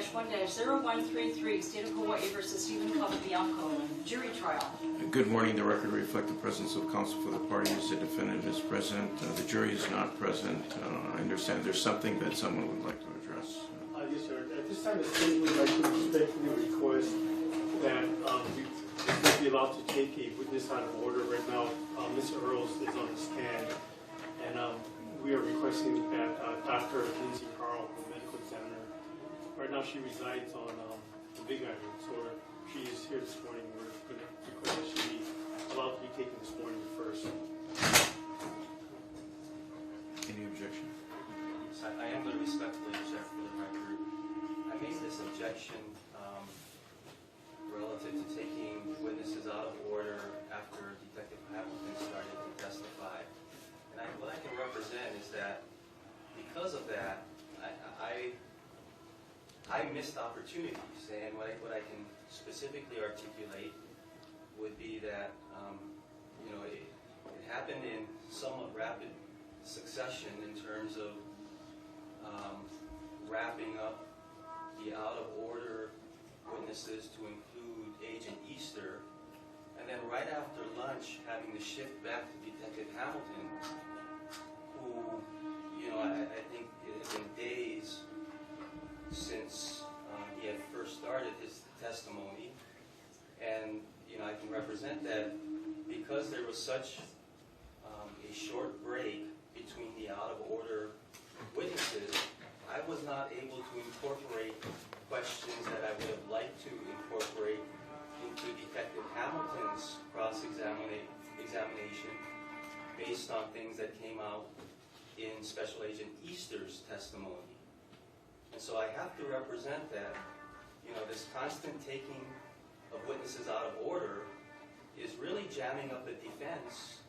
20-1-0133, State of Hawaii versus Steven Capobianco, jury trial. Good morning. The record reflects the presence of counsel for the parties. The defendant is present. The jury is not present. I understand there's something that someone would like to address. Yes, sir. At this time, the state would like to respectfully request that we be allowed to take a witness out of order. Right now, Mr. Earls is on the stand, and we are requesting that Dr. Lindsay Carl, the medical examiner, right now she resides on the Big Island, so she is here this morning. We're going to request that she be allowed to be taken this morning first. Any objection? Yes, I am going to respectfully object for the record. I made this objection relative to taking witnesses out of order after Detective Hamilton started to testify. And what I can represent is that because of that, I missed opportunities. And what I can specifically articulate would be that it happened in somewhat rapid succession in terms of wrapping up the out-of-order witnesses to include Agent Easter, and then right after lunch having to shift back to Detective Hamilton, who, I think it had been days since he had first started his testimony, and I can represent that because there was such a short break between the out-of-order witnesses, I was not able to incorporate questions that I would have liked to incorporate into Detective Hamilton's cross-examination based on things that came out in Special Agent Easter's testimony. And so I have to represent that, this constant taking of witnesses out of order is really jamming up the defense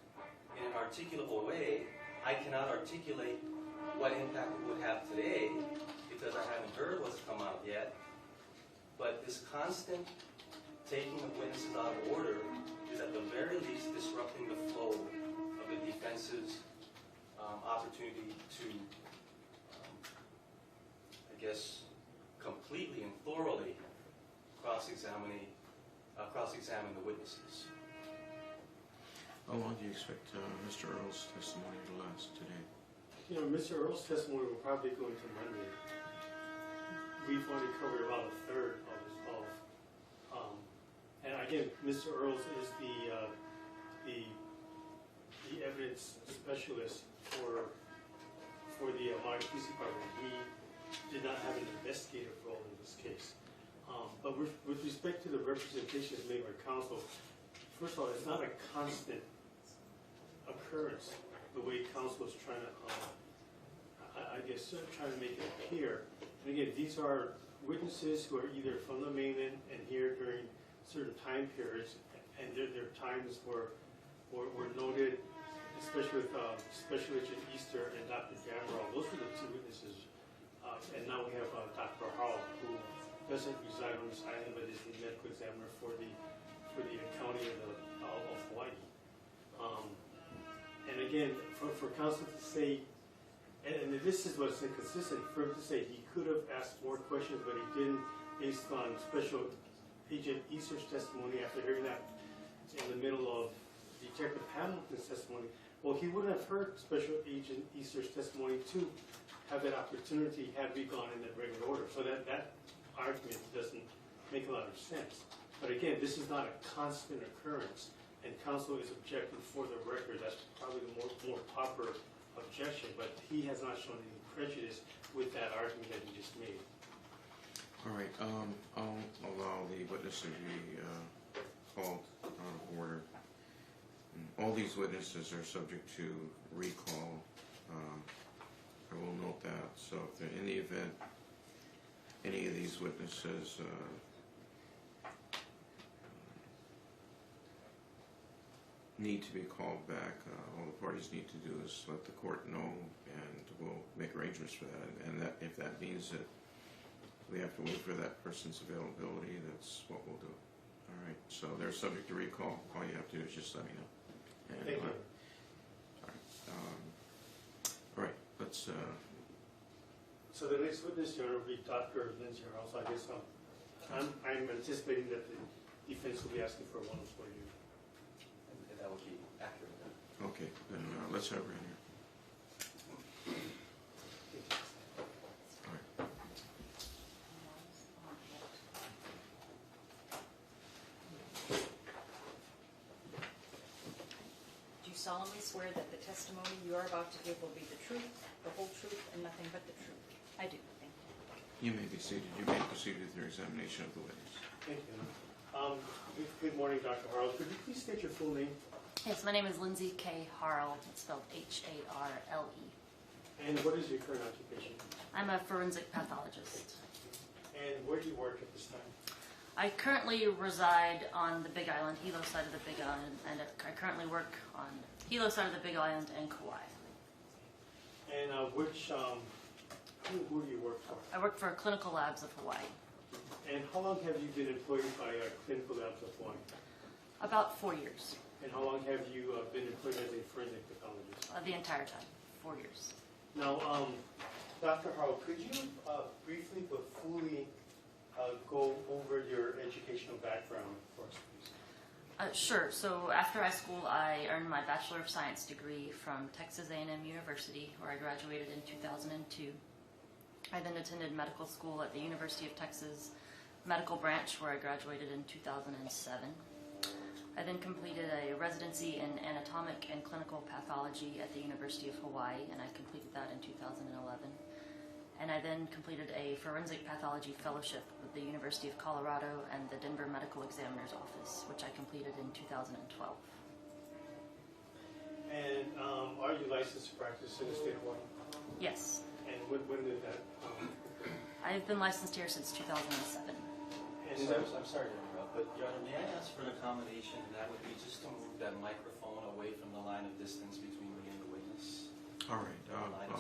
in an articulable way. I cannot articulate what impact it would have today because I haven't heard what's come out yet. But this constant taking of witnesses out of order is at the very least disrupting the flow of the defense's opportunity to, completely and thoroughly cross-examine the witnesses. How long do you expect Mr. Earl's testimony to last today? Mr. Earl's testimony will probably go into Monday. We've only covered about a third of and again, Mr. Earls is the evidence specialist for the Maui Police Department. He did not have an investigative role in this case. But with respect to the representations made by counsel, first of all, it's not a constant occurrence the way counsel is trying to, trying to make it appear. And again, these are witnesses who are either from the mainland and here during certain time periods, and their times were noted, especially with Special Agent Easter and Dr. Gambrell. Those were the two witnesses. And now we have Dr. Hall, who doesn't reside on this island, but is the medical examiner for the county of Hawaii. And again, for counsel to say, and this is what's inconsistent, for him to say he could have asked more questions, but he didn't, based on Special Agent Easter's testimony after hearing that in the middle of Detective Hamilton's testimony. Well, he wouldn't have heard Special Agent Easter's testimony to have that opportunity had we gone in that regular order. So that argument doesn't make a lot of sense. But again, this is not a constant occurrence, and counsel is objecting for the record. That's probably the more proper objection, but he has not shown any prejudice with that argument that he just made. All right, I'll allow the witness to be called out of order. All these witnesses are subject to recall. I will note that. So if in the event any of these witnesses need to be called back, all the parties need to do is let the court know, and we'll make arrangements for that. And that, if that means that we have to wait for that person's availability, that's what we'll do. All right, so they're subject to recall. All you have to do is just let me know. And, Thank you. All right, let's. So the next witness, Your Honor, will be Dr. Lindsay Harrell. So I guess I'm anticipating that the defense will be asking for a 104 year. And that would be accurate. Okay, then let's have her in here. All right. Do you solemnly swear that the testimony you are about to give will be the truth, the whole truth, and nothing but the truth? I do. Thank you. You may be seated. You may proceed with your examination of the witness. Thank you, Your Honor. Good morning, Dr. Harrell. Could you please state your full name? Yes, my name is Lindsay K. Harrell. It's spelled Harle. And what is your current occupation? I'm a forensic pathologist. And where do you work at this time? I currently reside on the Big Island, Hilo side of the Big Island, and I currently work on Hilo side of the Big Island and Kauai. And who do you work for? I work for Clinical Labs of Hawaii. And how long have you been employed by Clinical Labs of Hawaii? About 4 years. And how long have you been employed as a forensic pathologist? The entire time, 4 years. Now, Dr. Harrell, could you briefly but fully go over your educational background for us, please? Sure. So after high school, I earned my Bachelor of Science degree from Texas A&M University, where I graduated in 2002. I then attended medical school at the University of Texas Medical Branch, where I graduated in 2007. I then completed a residency in anatomic and clinical pathology at the University of Hawaii, and I completed that in 2011. And I then completed a forensic pathology fellowship with the University of Colorado and the Denver Medical Examiner's Office, which I completed in 2012. And are you licensed to practice in the state of Hawaii? Yes. And when did that? I've been licensed here since 2007. And I'm sorry to interrupt, but Your Honor, may I ask for an accommodation? And that would be just to move that microphone away from the line of distance between me and the witness. All right.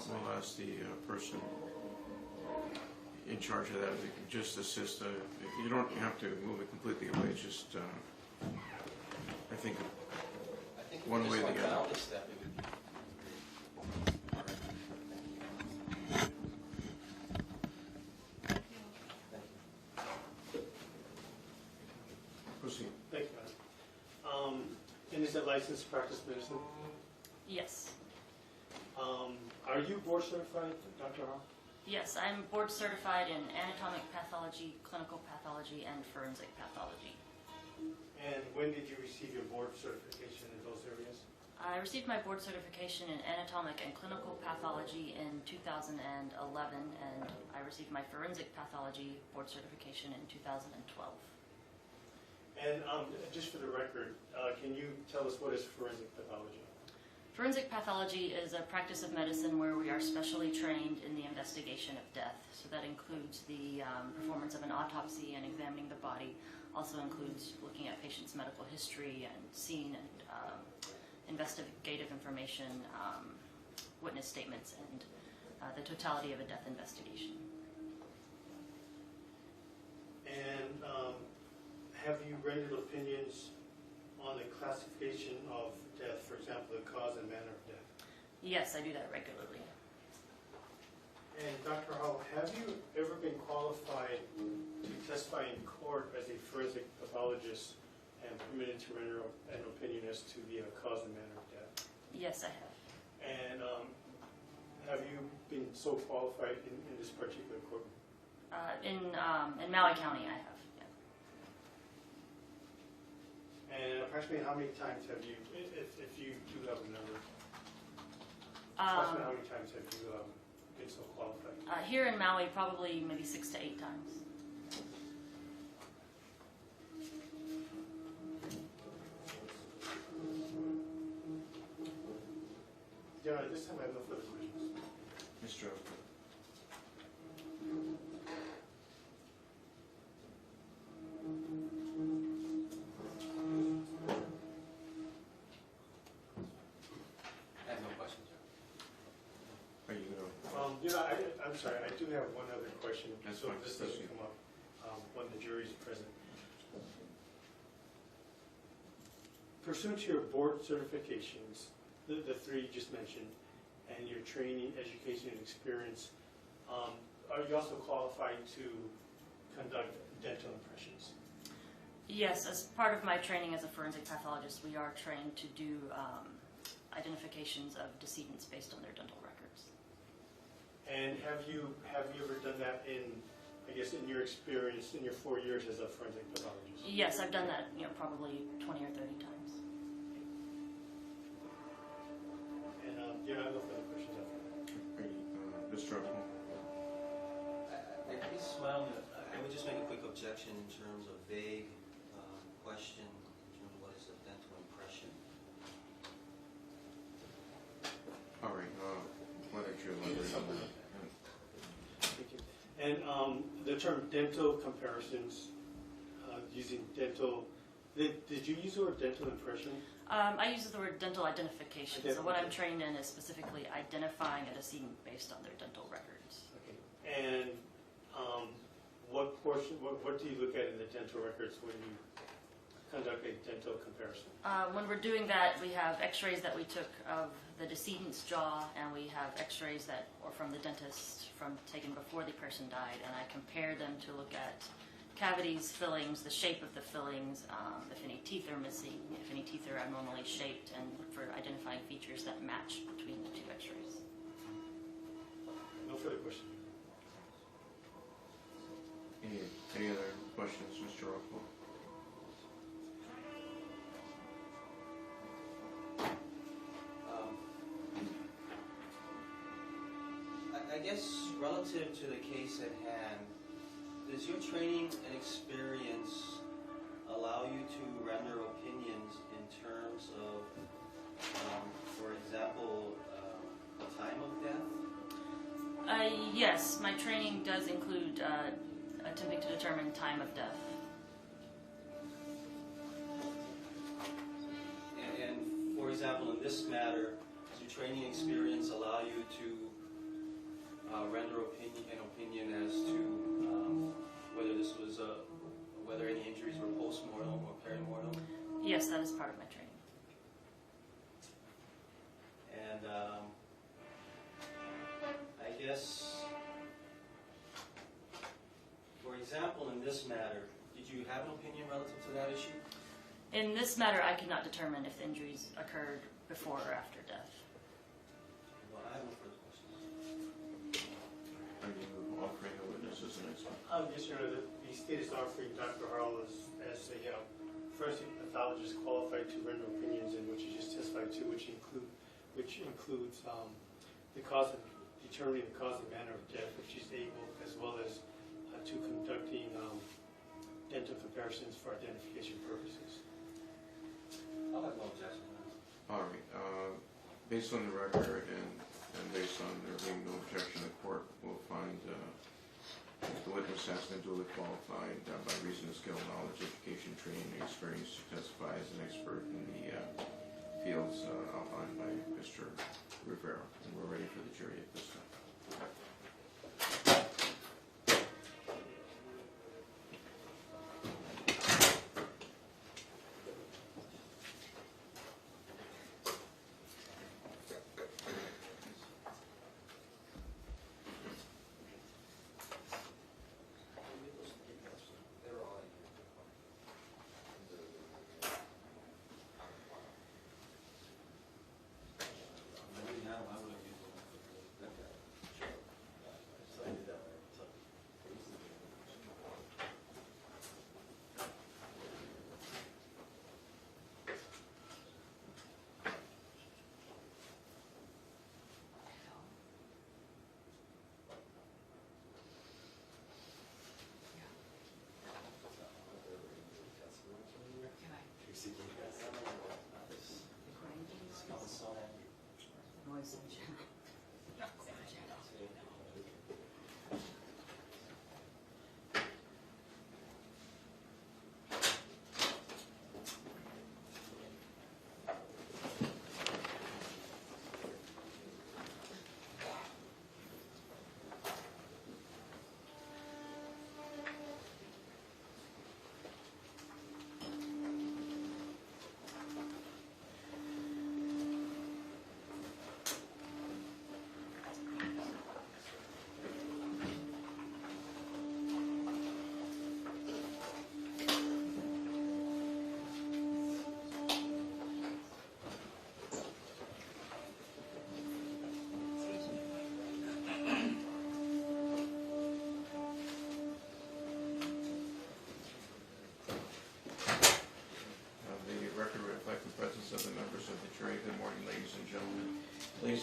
We'll ask the person in charge of that to just assist. You don't have to move it completely away. Just, I think one way or the other. Step, it would be. Proceed. Thank you, madam. And is that licensed to practice medicine? Yes. Are you board certified, Dr. Harrell? Yes, I'm board certified in anatomic pathology, clinical pathology, and forensic pathology. And when did you receive your board certification in those areas? I received my board certification in anatomic and clinical pathology in 2011, and I received my forensic pathology board certification in 2012. And just for the record, can you tell us what is forensic pathology? Forensic pathology is a practice of medicine where we are specially trained in the investigation of death. So that includes the performance of an autopsy and examining the body. Also includes looking at patients' medical history and scene and investigative information, witness statements, and the totality of a death investigation. And have you rendered opinions on the classification of death, for example, the cause and manner of death? Yes, I do that regularly. And Dr. Hall, have you ever been qualified to testify in court as a forensic pathologist and permitted to render an opinion as to the cause and manner of death? Yes, I have. And have you been so qualified in this particular court? In Maui County, I have. And approximately how many times have you, if you do have a number, approximately how many times have you been so qualified? Here in Maui, probably maybe 6 to 8 times. Yeah, at this time I have no further questions. Mr. Oakley. I have no questions, Your Are you going I'm sorry, I do have one other question. That's so fine. this doesn't come up when the jury is present. Pursuant to your board certifications, the three you just mentioned, and your training, education, and experience, are you also qualified to conduct dental impressions? Yes, as part of my training as a forensic pathologist, we are trained to do identifications of decedents based on their dental records. And have you ever done that in, I guess, in your experience in your 4 years as a forensic pathologist? Yes, I've done that, probably 20 or 30 times. And I have no further questions after that. Mr. Upwell? I guess I would just make a quick objection in terms of vague question in terms of what is a dental impression. All right, why don't you elaborate on that? Thank you. And the term dental comparisons, using dental, did you use the word dental impression? I use the word dental identification. So what I'm trained in is specifically identifying a decedent based on their dental records. Okay. And what do you look at in the dental records when you conduct a dental comparison? When we're doing that, we have x-rays that we took of the decedent's jaw, and we have x-rays that were from the dentist taken before the person died, and I compare them to look at cavities, fillings, the shape of the fillings, if any teeth are missing, if any teeth are abnormally shaped, and look for identifying features that match between the two x-rays. No further questions. Any other questions, Mr. Upwell? I guess relative to the case at hand, does your training and experience allow you to render opinions in terms of, for example, time of death? Yes, my training does include attempting to determine time of death. And for example, in this matter, does your training experience allow you to render an opinion as to whether this was whether any injuries were post-mortem or perimortem? Yes, that is part of my training. And I guess, for example, in this matter, did you have an opinion relative to that issue? In this matter, I could not determine if the injuries occurred before or after death. Well, I have no further questions. Are you offering a witness as an expert? Yes, Your Honor. The state is offering Dr. Harrell as a forensic pathologist qualified to render opinions in which he just testified to, which includes the cause of determining the cause and manner of death, which he's able, as well as to conducting dental comparisons for identification purposes. I'll have no objection. All right, based on the record and based on there being no objection, the court will find the witness has been duly qualified by reason of skill, knowledge, education, training, and experience to testify as an expert in the fields outlined by Mr. Rivera. And we're ready for the jury at this time.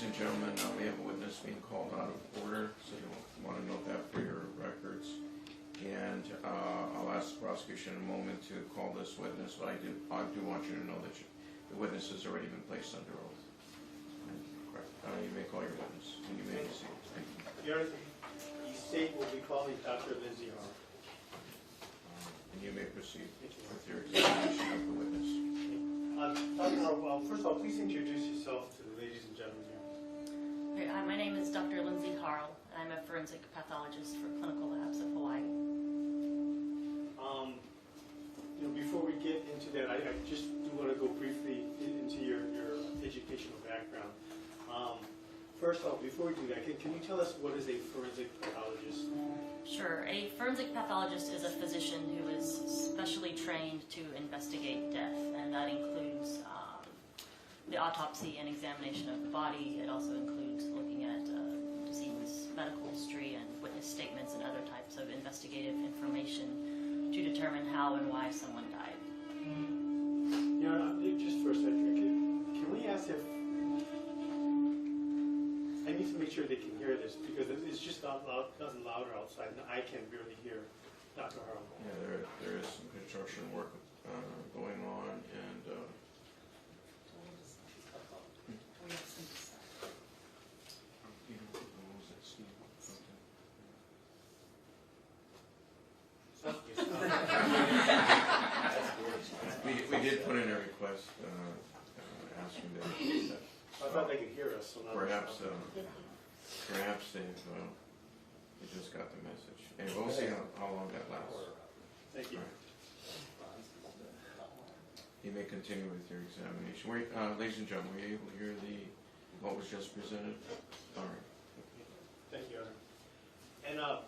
and gentlemen, we have a witness being called out of order, so you'll want to note that for your records. And I'll ask the prosecution in a moment to call this witness, but I do want you to know that the witness has already been placed under oath. Correct. You may call your witness, and you may proceed. Thank you. Your Honor, the state will be calling Dr. Lindsay Hart. And you may proceed with your examination of the witness. Dr. Hart, first of all, please introduce yourself to the ladies and gentlemen here. Okay, my name is Dr. Lindsay Harrell. I'm a forensic pathologist for Clinical Labs of Hawaii. Before we get into that, I just do want to go briefly into your educational background. First off, before we do that, can you tell us what is a forensic pathologist? Sure. A forensic pathologist is a physician who is specially trained to investigate death, and that includes the autopsy and examination of the body. It also includes looking at decedent's medical history and witness statements and other types of investigative information to determine how and why someone died. Just for a second, can we ask if I need to make sure they can hear this because it's just gotten louder outside and I can barely hear Dr. Harrell. Yeah, there is some construction work going on, and we did put in a request asking that I thought they could hear us. So now perhaps they just got the message. And we'll see how long that lasts. Thank you. Right. You may continue with your examination. Ladies and gentlemen, were you able to hear what was just presented? All right. Thank you, Your Honor. And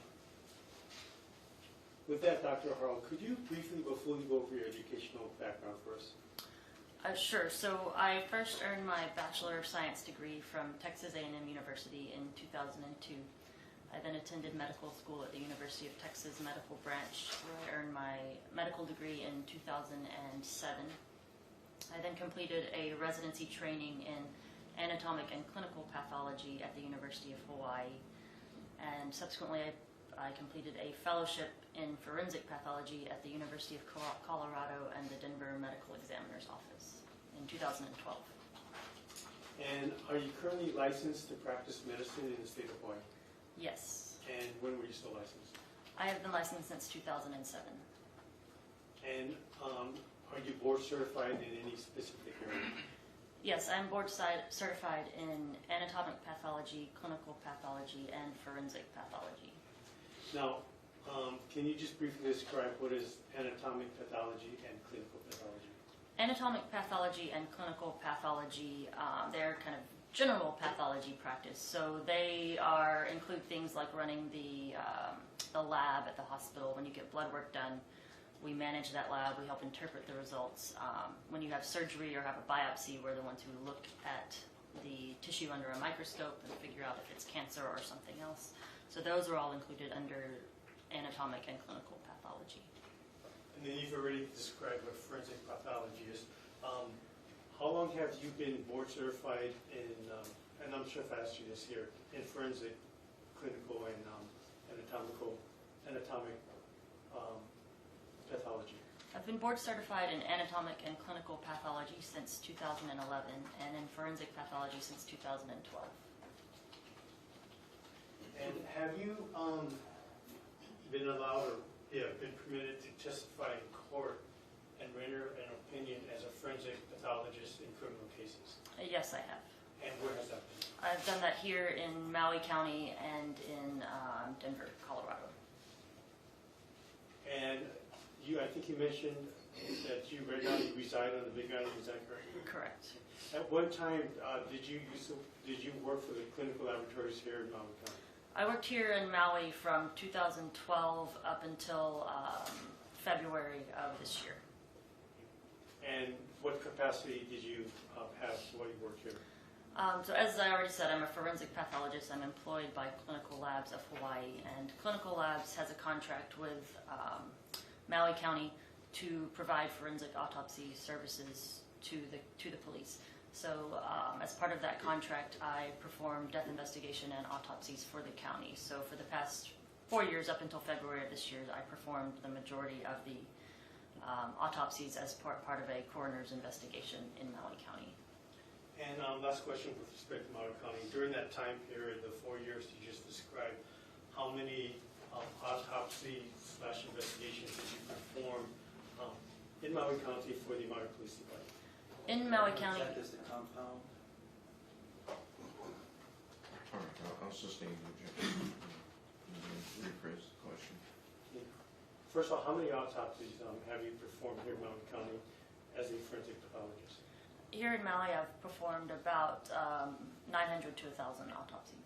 with that, Dr. Harrell, could you briefly, before you go over your educational background for us? Sure. So I first earned my Bachelor of Science degree from Texas A&M University in 2002. I then attended medical school at the University of Texas Medical Branch, where I earned my medical degree in 2007. I then completed a residency training in anatomic and clinical pathology at the University of Hawaii, and subsequently I completed a fellowship in forensic pathology at the University of Colorado and the Denver Medical Examiner's Office in 2012. And are you currently licensed to practice medicine in the state of Hawaii? Yes. And when were you still licensed? I have been licensed since 2007. And are you board certified in any specific area? Yes, I'm board certified in anatomic pathology, clinical pathology, and forensic pathology. Now, can you just briefly describe what is anatomic pathology and clinical pathology? Anatomic pathology and clinical pathology, they're kind of general pathology practice. So they include things like running the lab at the hospital. When you get blood work done, we manage that lab. We help interpret the results. When you have surgery or have a biopsy, we're the ones who look at the tissue under a microscope and figure out if it's cancer or something else. So those are all included under anatomic and clinical pathology. And then you've already described what forensic pathology is. How long have you been board certified in, and I'm sure if I asked you this here, in forensic, clinical, and anatomic pathology? I've been board certified in anatomic and clinical pathology since 2011 and in forensic pathology since 2012. And have you been allowed or been permitted to testify in court and render an opinion as a forensic pathologist in criminal cases? Yes, I have. And where has that been? I've done that here in Maui County and in Denver, Colorado. And I think you mentioned that you right now you reside on the Big Island. Is that correct? Correct. At one time, did you work for the clinical laboratories here in Maui County? I worked here in Maui from 2012 up until February of this year. And what capacity did you have while you worked here? So as I already said, I'm a forensic pathologist. I'm employed by Clinical Labs of Hawaii, and Clinical Labs has a contract with Maui County to provide forensic autopsy services to the police. So as part of that contract, I performed death investigation and autopsies for the county. So for the past 4 years, up until February of this year, I performed the majority of the autopsies as part of a coroner's investigation in Maui County. And last question with respect to Maui County. During that time period, the 4 years you just described, how many autopsy/investigations did you perform in Maui County for the Maui Police Department? In Maui County, That is the compound. All right, I'll sustain the objection. Rephrase the question. First of all, how many autopsies have you performed here in Maui County as a forensic pathologist? here in Maui, I've performed about 900 to 1,000 autopsies.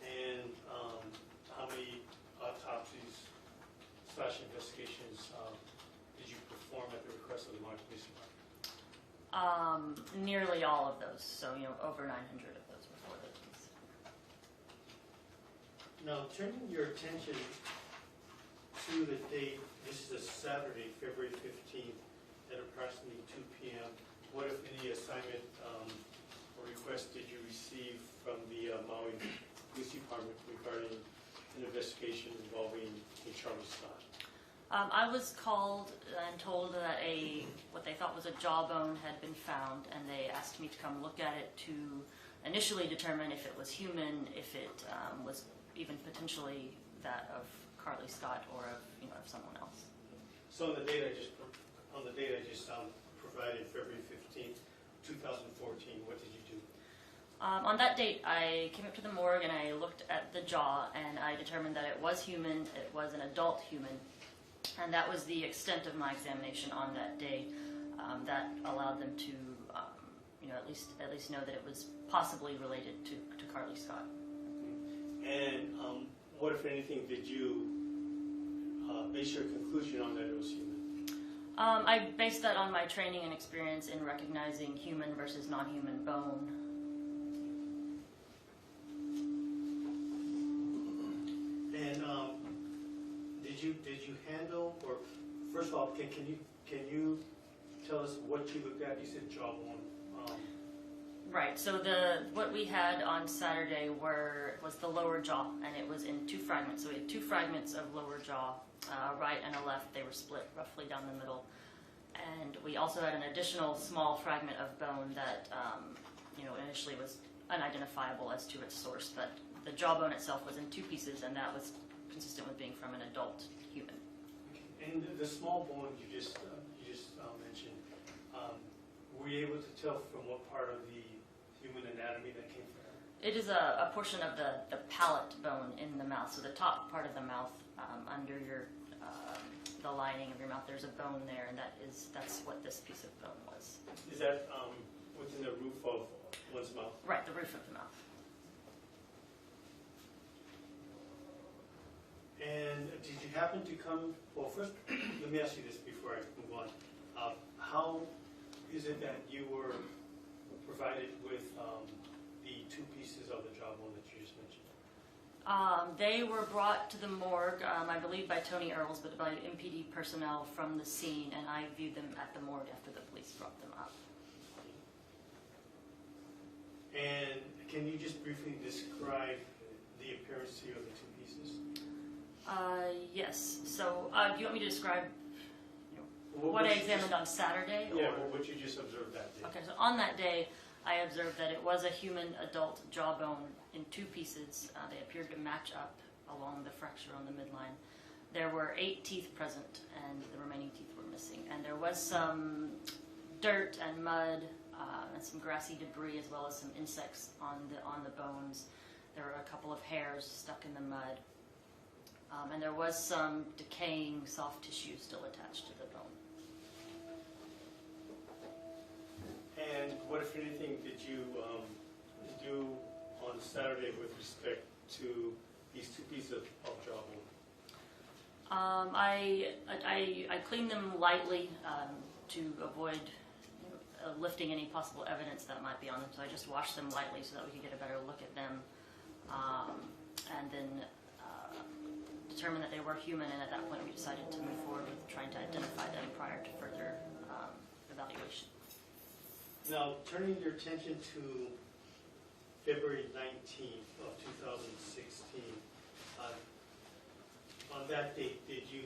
And how many autopsies/investigations did you perform at the request of the Maui Police Department? Nearly all of those, so over 900 of those were for those. Now, turning your attention to the date, this is a Saturday, February 15th, at approximately 2 p.m. What, if any, assignment or request did you receive from the Maui Police Department regarding an investigation involving a Charlie Scott? I was called and told that what they thought was a jawbone had been found, and they asked me to come look at it to initially determine if it was human, if it was even potentially that of Carly Scott or of someone else. So on the date I just provided, February 15th, 2014, what did you do? On that date, I came up to the morgue and I looked at the jaw, and I determined that it was human. It was an adult human. And that was the extent of my examination on that day. That allowed them to, at least know that it was possibly related to Carly Scott. And what, if anything, did you base your conclusion on that it was human? I based that on my training and experience in recognizing human versus non-human bone. And did you handle, or first of all, can you tell us what you looked at? You said jawbone. Right. So what we had on Saturday was the lower jaw, and it was in two fragments. So we had two fragments of lower jaw, right and a left. They were split roughly down the middle, and we also had an additional small fragment of bone that initially was unidentifiable as to its source, but the jawbone itself was in two pieces, and that was consistent with being from an adult human. And the small bone you just mentioned, were you able to tell from what part of the human anatomy that came from? It is a portion of the palate bone in the mouth, so the top part of the mouth, under the lining of your mouth, there's a bone there, and that's what this piece of bone was. Is that within the roof of one's mouth? Right, the roof of the mouth. And did you happen to well, first, let me ask you this before I move on. How is it that you were provided with the two pieces of the jawbone that you just mentioned? They were brought to the morgue, I believe by Tony Earls, but by MPD personnel from the scene, and I viewed them at the morgue after the police brought them up. And can you just briefly describe the appearance to you of the two pieces? Yes. So, do you want me to describe what I examined on Saturday? Yeah, or what you just observed that day. Okay, so on that day, I observed that it was a human adult jawbone in two pieces. They appeared to match up along the fracture on the midline. There were 8 teeth present, and the remaining teeth were missing. And there was some dirt and mud and some grassy debris, as well as some insects on the bones. There were a couple of hairs stuck in the mud. And there was some decaying soft tissue still attached to the bone. And what, if anything, did you do on Saturday with respect to these two pieces of jawbone? I cleaned them lightly to avoid lifting any possible evidence that might be on them. So I just washed them lightly so that we could get a better look at them, and then determined that they were human. And at that point, we decided to move forward with trying to identify them prior to further evaluation. Now, turning your attention to February 19th of 2016, on that date, did you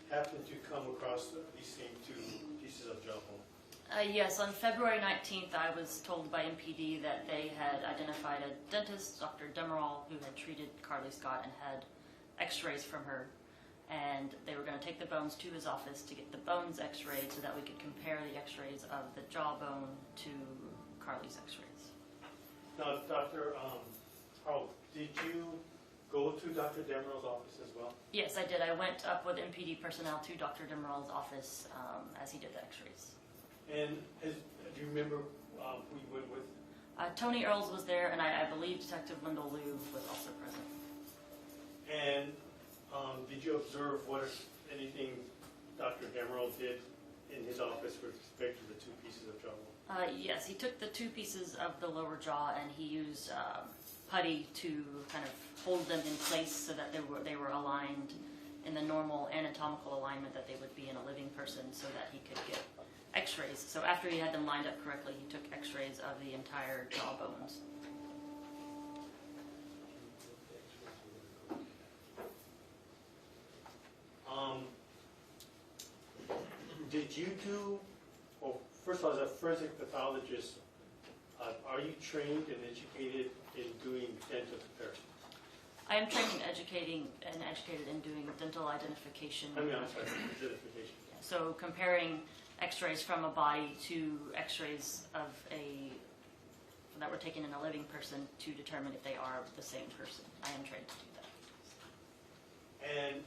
happen to come across these same two pieces of jawbone? Yes, on February 19th, I was told by MPD that they had identified a dentist, Dr. Demerol, who had treated Carly Scott and had x-rays from her. And they were going to take the bones to his office to get the bones x-rayed so that we could compare the x-rays of the jawbone to Carly's x-rays. Now, Dr. Harrell, did you go to Dr. Demerol's office as well? Yes, I did. I went up with MPD personnel to Dr. Demerol's office as he did the x-rays. And do you remember who you went with? Tony Earls was there, and I believe Detective Lyndall Liu was also present. And did you observe what, if anything, Dr. Demerol did in his office with respect to the two pieces of jawbone? Yes, he took the two pieces of the lower jaw and he used putty to kind of hold them in place so that they were aligned in the normal anatomical alignment that they would be in a living person so that he could get x-rays. So after he had them lined up correctly, he took x-rays of the entire jawbones. Did you do, well, first of all, as a forensic pathologist, are you trained and educated in doing dental comparison? I am trained in educated in doing dental identification. I'm sorry, identification. So comparing x-rays from a body to x-rays of that were taken in a living person to determine if they are the same person. I am trained to do that. And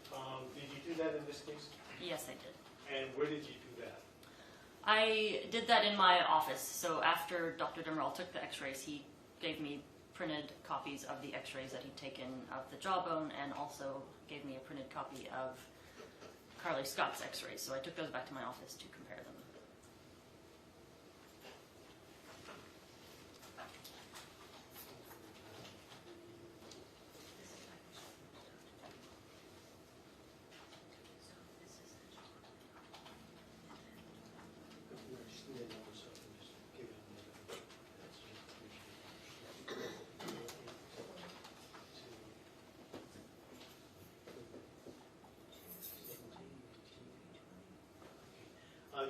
did you do that in this case? Yes, I did. And where did you do that? I did that in my office. So after Dr. Demerol took the x-rays, he gave me printed copies of the x-rays that he'd taken of the jawbone and also gave me a printed copy of Carly Scott's x-rays. So I took those back to my office to compare them.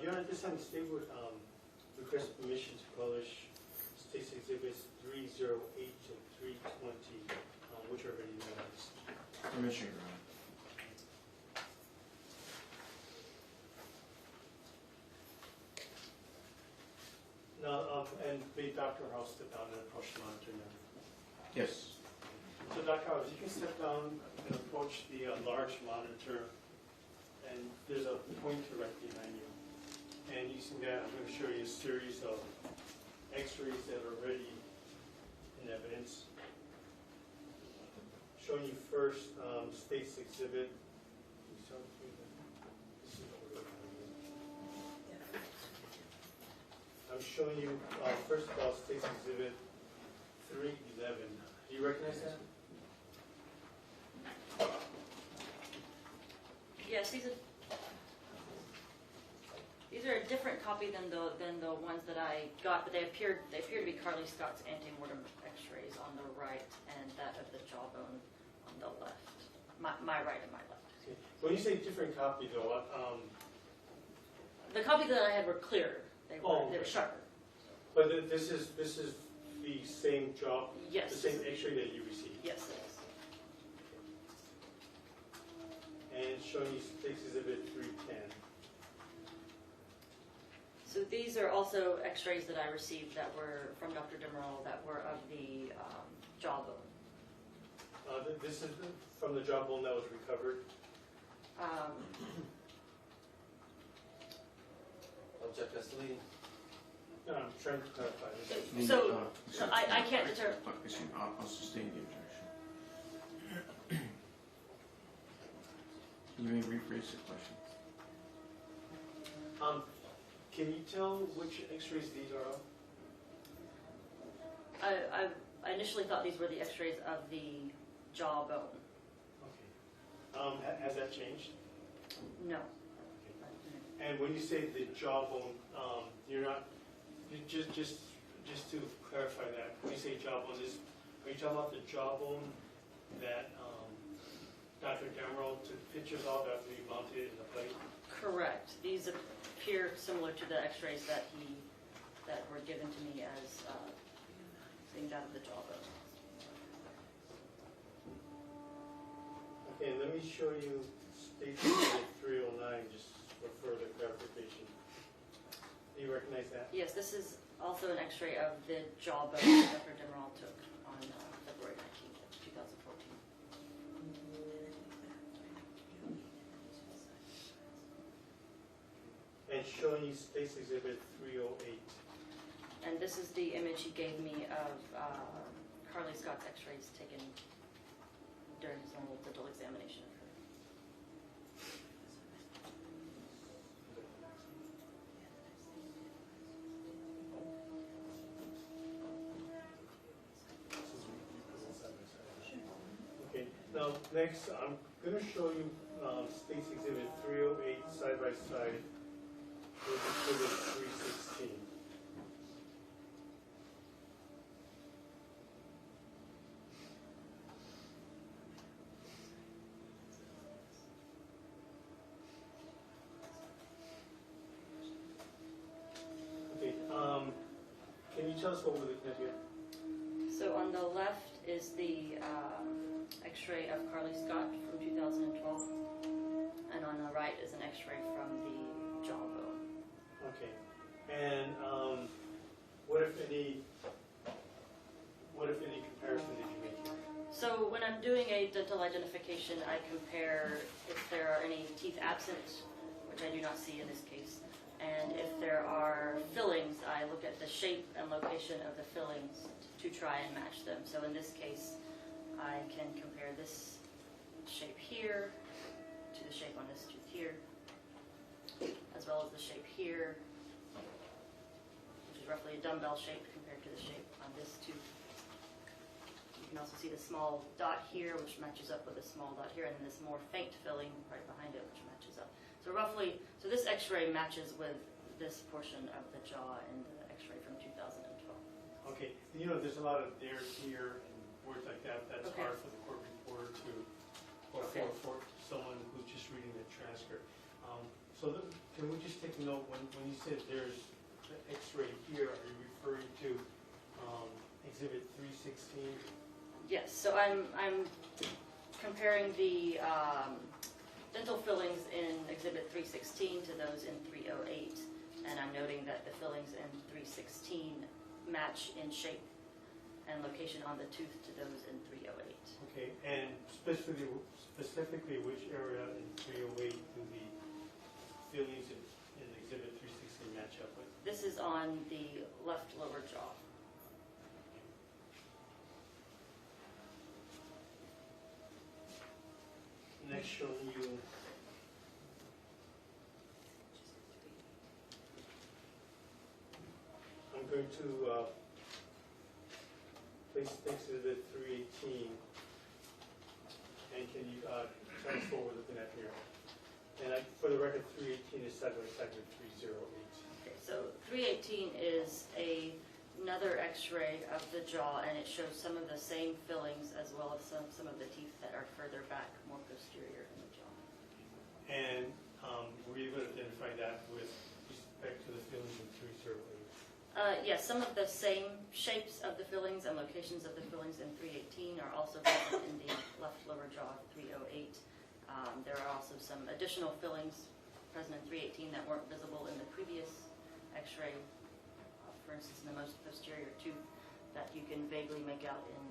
Your Honor, this time the state would request permission to publish State's Exhibits 308 to 320, which are already noticed. Permission, Your Honor. Now, and may Dr. House step down and approach the monitor now. Yes. So Dr. House, you can step down and approach the large monitor, and there's a pointer right behind you. And using that, I'm going to show you a series of x-rays that are already in evidence. Showing you first State's Exhibit. I'm showing you, first of all, State's Exhibit 311. Do you recognize that? Yes, these are a different copy than the ones that I got, but they appear to be Carly Scott's antemortem x-rays on the right and that of the jawbone on the left. My right and my left. Okay. When you say different copy, though, The copies that I had were clearer. They were sharper. but this is the same job, Yes. the same X-ray that you received, Yes, it is. and showing you State's Exhibit 310. So these are also x-rays that I received that were from Dr. Demerol that were of the jawbone. This is from the jawbone that was recovered. Object Castellini. No, I'm trying to clarify this. So I can't determine. Excuse me, I'll sustain the objection. You may rephrase the question. Can you tell which X-rays these are of? I initially thought these were the x-rays of the jawbone. Okay. Has that changed? No. And when you say the jawbone, you're not Just to clarify that, when you say jawbone, are you talking about the jawbone that Dr. Demerol took pictures of after he mounted it in the plate? Correct. These appear similar to the x-rays that were given to me as things out of the jawbone. Okay, let me show you State Exhibit 309 just for further clarification. Do you recognize that? Yes, this is also an x-ray of the jawbone that Dr. Demerol took on February 19th, 2014. And showing you State's Exhibit 308. And this is the image he gave me of Carly Scott's x-rays taken during his normal dental examination of her. Okay, now next I'm going to show you State's Exhibit 308 side by side with Exhibit 316. Okay, can you tell us what we're looking at here? So on the left is the x-ray of Carly Scott from 2012, and on the right is an x-ray from the jawbone. Okay, and what if any comparison did you make here? So when I'm doing a dental identification, I compare if there are any teeth absent, which I do not see in this case, and if there are fillings, I look at the shape and location of the fillings to try and match them. So in this case, I can compare this shape here to the shape on this tooth here, as well as the shape here, which is roughly a dumbbell shape compared to the shape on this tooth. You can also see the small dot here, which matches up with a small dot here, and then this more faint filling right behind it, which matches up. So roughly, so this x-ray matches with this portion of the jaw in the x-ray from 2012. Okay, you know, there's a lot of there's here and words like that. That's Okay. hard for the court reporter to, or Okay. for someone who's just reading the transcript. Can we just take a note when you said there's the X-ray here? Are you referring to Exhibit 316? Yes, so I'm comparing the dental fillings in Exhibit 316 to those in 308, and I'm noting that the fillings in 316 match in shape and location on the tooth to those in 308. Okay, and specifically which area in 308 do the fillings in Exhibit 316 match up with? This is on the left lower jaw. Next, showing you I'm going to place Exhibit 318, and can you tell us what we're looking at here? And for the record, 318 is side by side with 308. Okay, so 318 is another x-ray of the jaw, and it shows some of the same fillings as well as some of the teeth that are further back, more posterior in the jaw. And were you able to identify that with respect to the fillings in 308? Yes, some of the same shapes of the fillings and locations of the fillings in 318 are also present in the left lower jaw of 308. There are also some additional fillings present in 318 that weren't visible in the previous x-ray. For instance, in the most posterior tooth, that you can vaguely make out in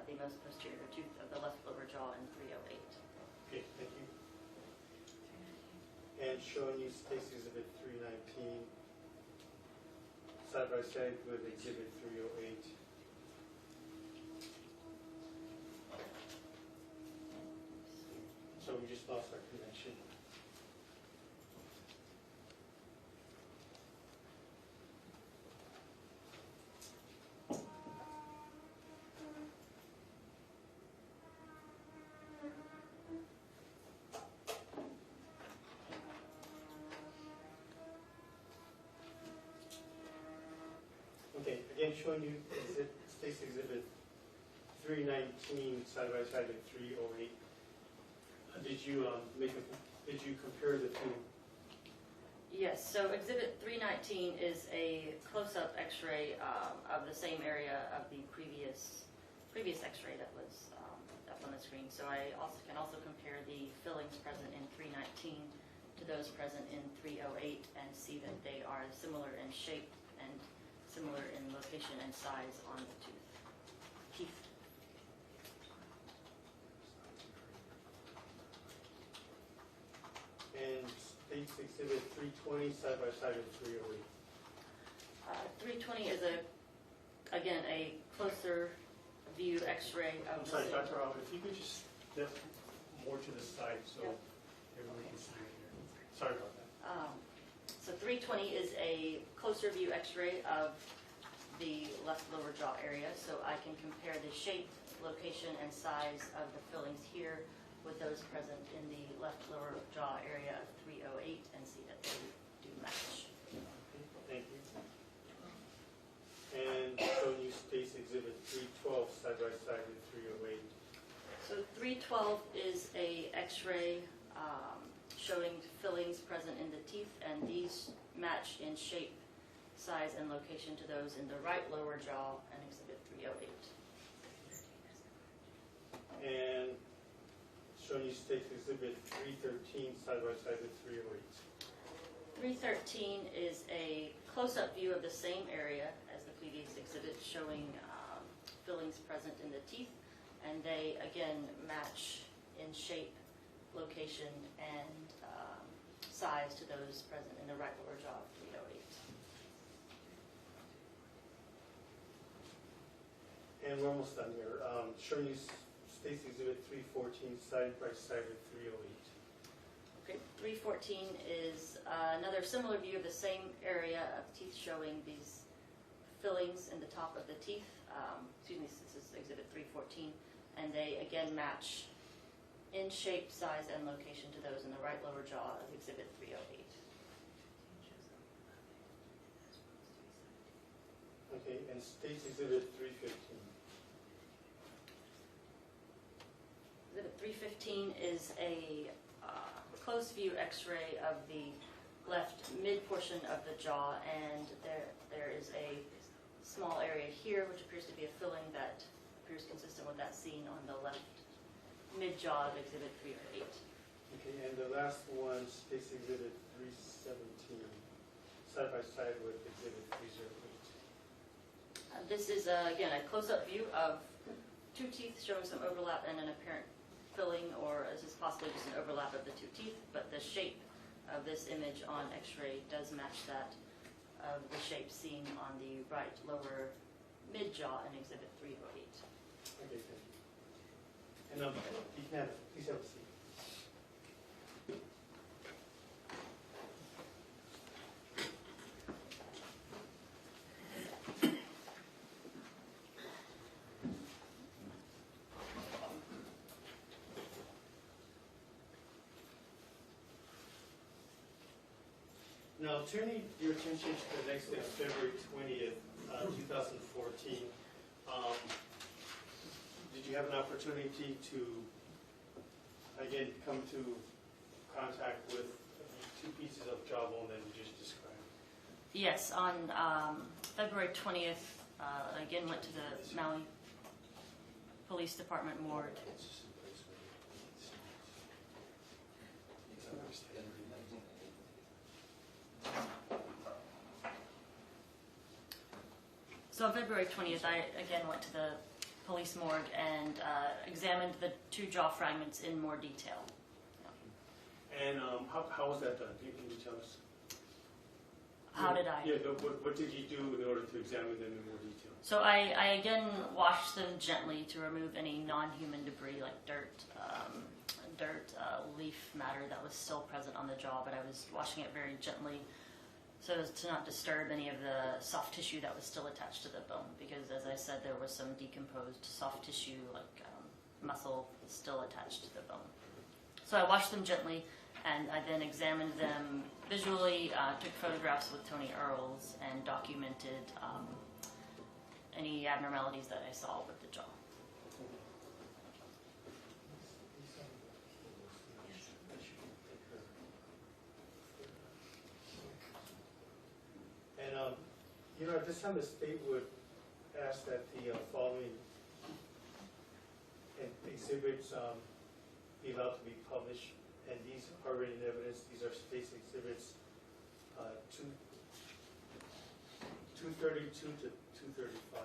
the most posterior tooth of the left lower jaw in 308. Okay, thank you. And showing you Stacy Exhibit 319, side by side with Exhibit 308. So we just lost our connection. showing you State's Exhibit 319 side by side with 308. Did you compare the two? Yes, so Exhibit 319 is a close-up X-ray of the same area of the previous X-ray that was up on the screen. So I can also compare the fillings present in 319 to those present in 308 and see that they are similar in shape and similar in location and size on the teeth. And State's Exhibit 320 side by side with 308. 320 is again a closer view X-ray of I'm the sorry, same- Dr. Alvin, if you could just step more to the side so Yep. everyone can see it here. Sorry about that. So 320 is a closer view X-ray of the left lower jaw area, so I can compare the shape, location, and size of the fillings here with those present in the left lower jaw area of 308 and see that they do match. Thank you. And showing you State's Exhibit 312 side by side with 308. So 312 is a X-ray showing fillings present in the teeth, and these match in shape, size, and location to those in the right lower jaw and Exhibit 308. And showing you State's Exhibit 313 side by side with 308. 313 is a close-up view of the same area as the previous exhibit, showing fillings present in the teeth, and they again match in shape, location, and size to those present in the right lower jaw of 308. And we're almost done here. Showing you State's Exhibit 314 side by side with 308. Okay, 314 is another similar view of the same area of teeth, showing these fillings in the top of the teeth. This is Exhibit 314, and they again match in shape, size, and location to those in the right lower jaw of Exhibit 308. Okay, and State's Exhibit 315. Exhibit 315 is a close view X-ray of the left mid portion of the jaw, and there is a small area here which appears to be a filling that appears consistent with that seen on the left mid jaw of Exhibit 308. Okay, and the last one, State's Exhibit 317 side by side with Exhibit 308. This is again a close-up view of two teeth showing some overlap and an apparent filling, or this is possibly just an overlap of the two teeth, but the shape of this image on X-ray does match that of the shape seen on the right lower mid jaw in Exhibit 308. Okay, thank you. And please have a seat. Now, turning your attention to the next day, February 20th, 2014, did you have an opportunity to, again, come to contact with the two pieces of jawbone that you just described? Yes, on February 20th, again went to the Maui Police Department morgue. So on February 20th, I again went to the police morgue and examined the two jaw fragments in more detail. And how was that done? Can you tell us? How did I? Yeah, what did you do in order to examine them in more detail? So I again washed them gently to remove any non-human debris like dirt, leaf matter that was still present on the jaw, but I was washing it very gently so as to not disturb any of the soft tissue that was still attached to the bone, because as I said, there was some decomposed soft tissue like muscle still attached to the bone. So I washed them gently, and I then examined them visually, took photographs with Tony Earls, and documented any abnormalities that I saw with the jaw. And, at this time, the state would ask that the following exhibits be allowed to be published, and these are already in evidence. These are state's exhibits 232 to 235.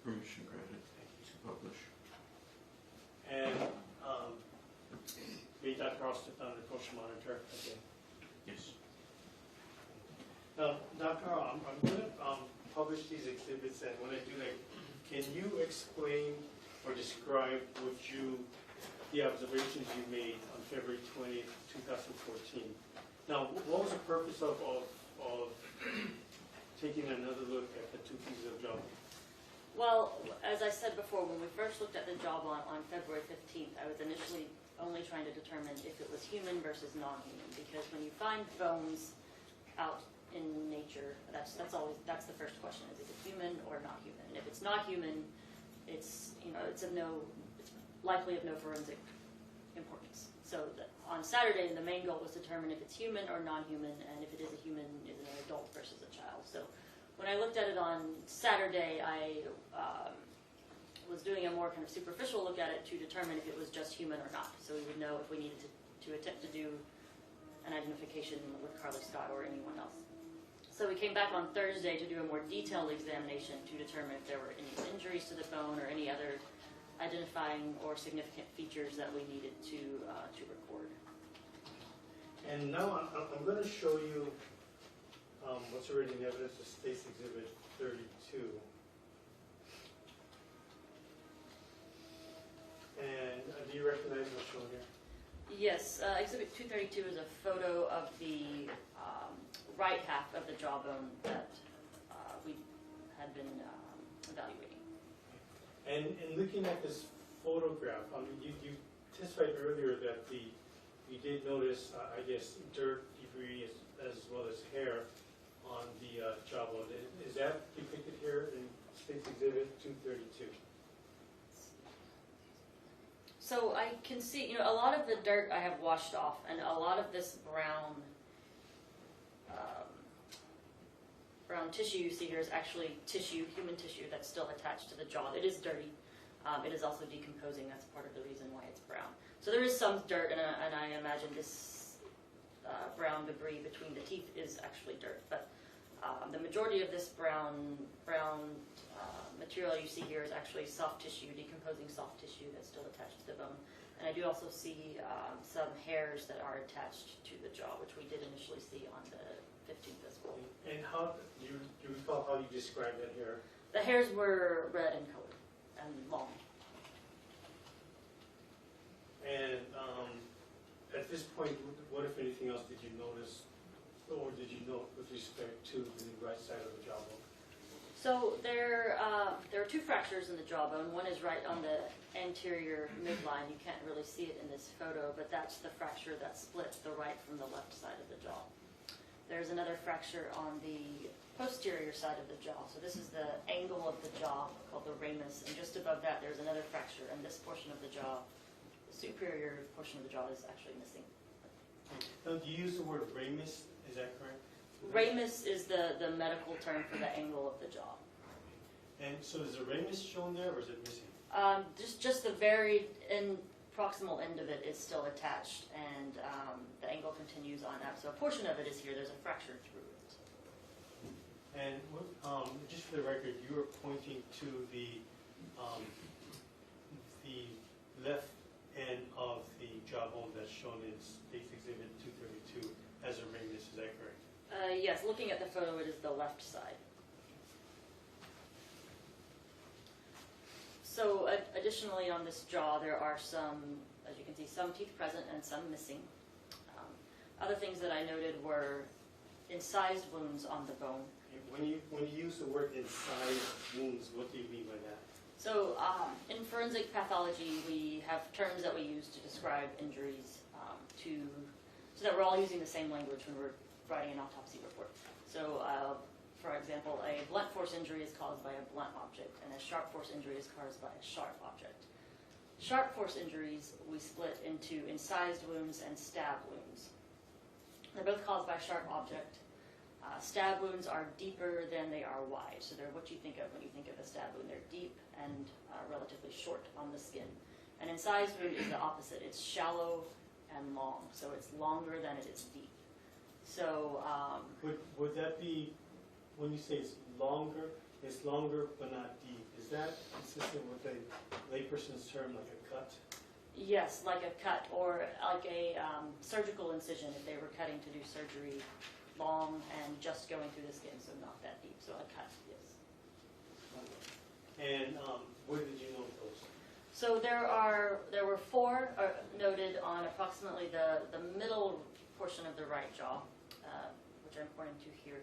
Permission granted to publish. And be Dr. Austin on the coach monitor again. Yes. Now, Dr. I'm going to publish these exhibits, and when I do that, can you explain or describe the observations you made on February 20th, 2014? Now, what was the purpose of taking another look at the two pieces of job? Well, as I said before, when we first looked at the job on February 15th, I was initially only trying to determine if it was human versus non-human, because when you find bones out in nature, that's the first question: is it human or not human? And if it's not human, it's likely of no forensic importance. So on Saturday, the main goal was to determine if it's human or non-human, and if it is a human, is it an adult versus a child. So when I looked at it on Saturday, I was doing a more kind of superficial look at it to determine if it was just human or not. So we would know if we needed to attempt to do an identification with Carly Scott or anyone else. So we came back on Thursday to do a more detailed examination to determine if there were any injuries to the bone or any other identifying or significant features that we needed to record. And now I'm going to show you what's already in evidence of State's Exhibit 32. And do you recognize what's shown here? Yes, Exhibit 232 is a photo of the right half of the jawbone that we had been evaluating. And looking at this photograph, you testified earlier that you did notice, I guess, dirt, debris, as well as hair on the jawbone. Is that depicted here in State's Exhibit 232? So I can see, a lot of the dirt I have washed off, and a lot of this brown tissue you see here is actually tissue, human tissue, that's still attached to the jaw. It is dirty. It is also decomposing. That's part of the reason why it's brown. So there is some dirt, and I imagine this brown debris between the teeth is actually dirt. But the majority of this brown material you see here is actually soft tissue, decomposing soft tissue that's still attached to the bone. And I do also see some hairs that are attached to the jaw, which we did initially see on the 15th as well. And how do you recall how you described that hair? The hairs were red in color and long. And at this point, what, if anything else, did you notice, or did you note with respect to the right side of the jawbone? So there are two fractures in the jawbone. One is right on the anterior midline. You can't really see it in this photo, but that's the fracture that splits the right from the left side of the jaw. There's another fracture on the posterior side of the jaw. So this is the angle of the jaw called the ramus, and just above that there's another fracture, and this portion of the jaw, the superior portion of the jaw, is actually missing. Now, do you use the word ramus? Is that correct? Ramus is the medical term for the angle of the jaw. And so is the ramus shown there, or is it missing? Just the very proximal end of it is still attached, and the angle continues on up. So a portion of it is here. There's a fracture through it. And just for the record, you were pointing to the left end of the jawbone that's shown in State's Exhibit 232 as a ramus. Is that correct? Yes, looking at the photo, it is the left side. So additionally on this jaw, there are some, as you can see, some teeth present and some missing. Other things that I noted were incised wounds on the bone. When you use the word incised wounds, what do you mean by that? So in forensic pathology, we have terms that we use to describe injuries so that we're all using the same language when we're writing an autopsy report. So For example, a blunt force injury is caused by a blunt object, and a sharp force injury is caused by a sharp object. Sharp force injuries we split into incised wounds and stab wounds. They're both caused by a sharp object. Stab wounds are deeper than they are wide, so they're what you think of when you think of a stab wound. They're deep and relatively short on the skin. An incised wound is the opposite. It's shallow and long, so it's longer than it is deep. So would that be, when you say it's longer but not deep, is that consistent with a layperson's term like a cut? yes, like a cut or like a surgical incision if they were cutting to do surgery, long and just going through the skin, so not that deep. So a cut, yes. And where did you note those? So there were four noted on approximately the middle portion of the right jaw, which I'm pointing to here.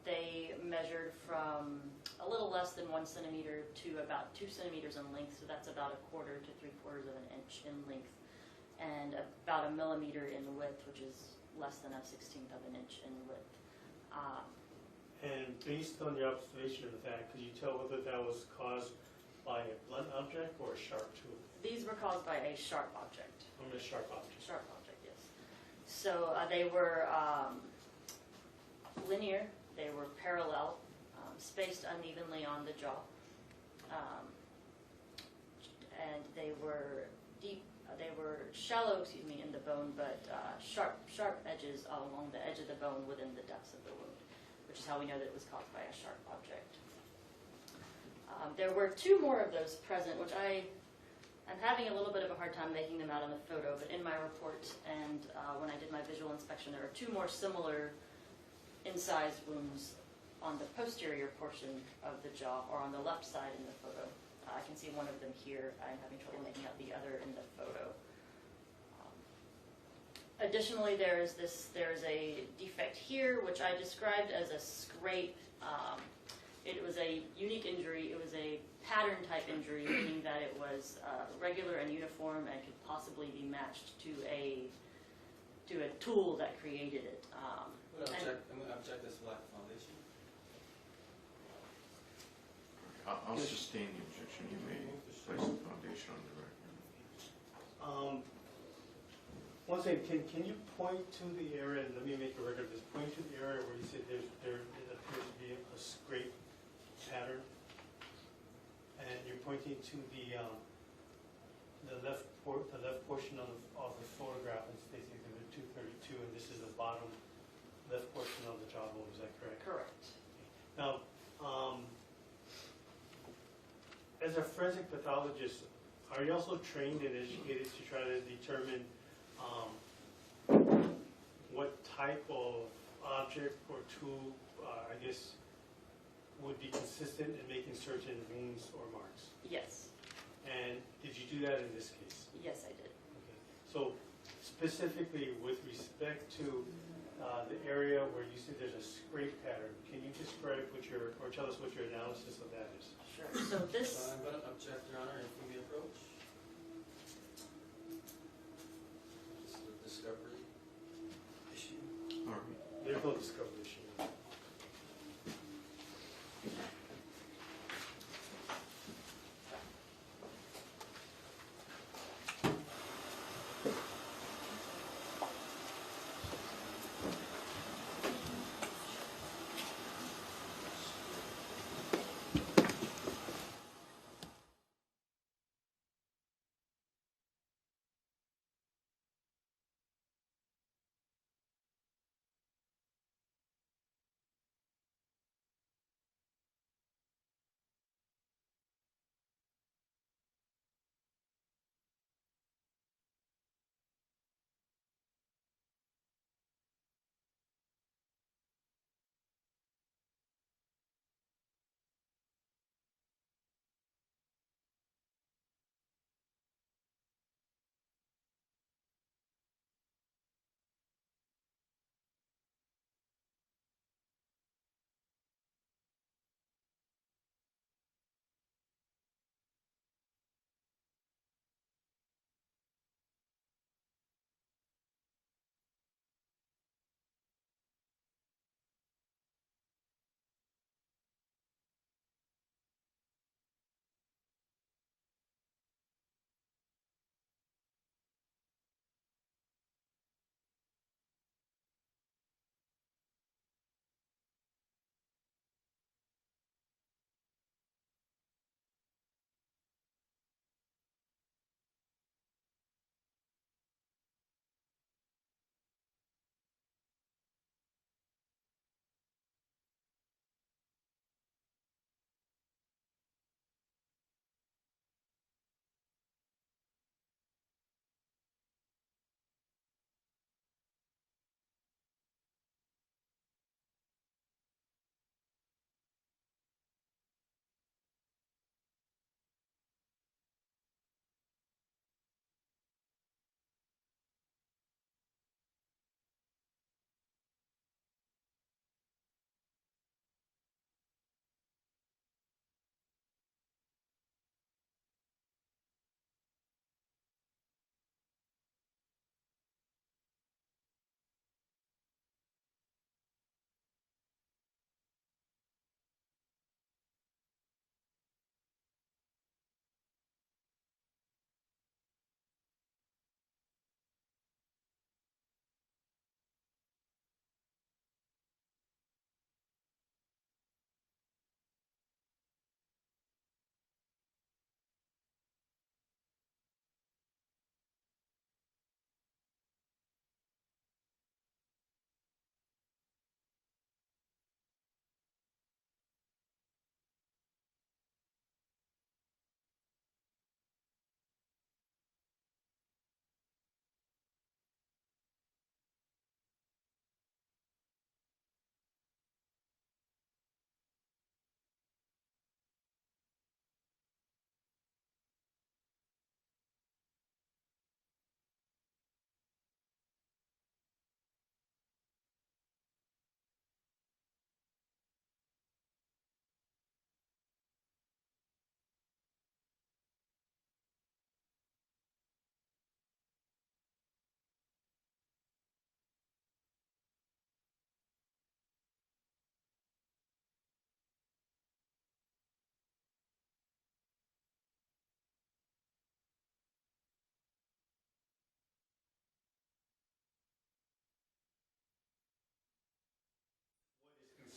They measured from a little less than 1 centimeter to about 2 centimeters in length, so that's about 1/4 to 3/4 of an inch in length, and about 1 millimeter in width, which is less than 1/16 of an inch in width. And based on your observation of that, could you tell whether that was caused by a blunt object or a sharp tool? These were caused by a sharp object. A sharp object. Sharp object, yes. So they were linear, they were parallel, spaced unevenly on the jaw, and they were deep. They were shallow, in the bone, but sharp edges along the edge of the bone within the depths of the wound, which is how we know that it was caused by a sharp object. There were 2 more of those present, which I'm having a little bit of a hard time making them out on the photo, but in my report and when I did my visual inspection, there are 2 more similar incised wounds on the posterior portion of the jaw, or on the left side in the photo. I can see one of them here. I'm having trouble making out the other in the photo. Additionally, there is a defect here, which I described as a scrape. It was a unique injury. It was a pattern type injury, meaning that it was regular and uniform and could possibly be matched to a tool that created it. I'm going to object this lack of foundation. I'll sustain the objection. You may place the foundation on the record. Once again, can you point to the area, and let me make a record of this, point to the area where you said there appears to be a scrape pattern, and you're pointing to the left portion of the photograph and stating Exhibit 232, and this is the bottom left portion of the jawbone. Is that correct? Correct. Now, as a forensic pathologist, are you also trained and educated to try to determine what type of object or tool, would be consistent in making certain wounds or marks? Yes. And did you do that in this case? Yes, I did. Okay. So specifically with respect to the area where you said there's a scrape pattern, can you describe or tell us what your analysis of that is? Sure. So this. I'm going to object, Your Honor, if we approach. This is the discovery issue. All right. There's no discovery issue.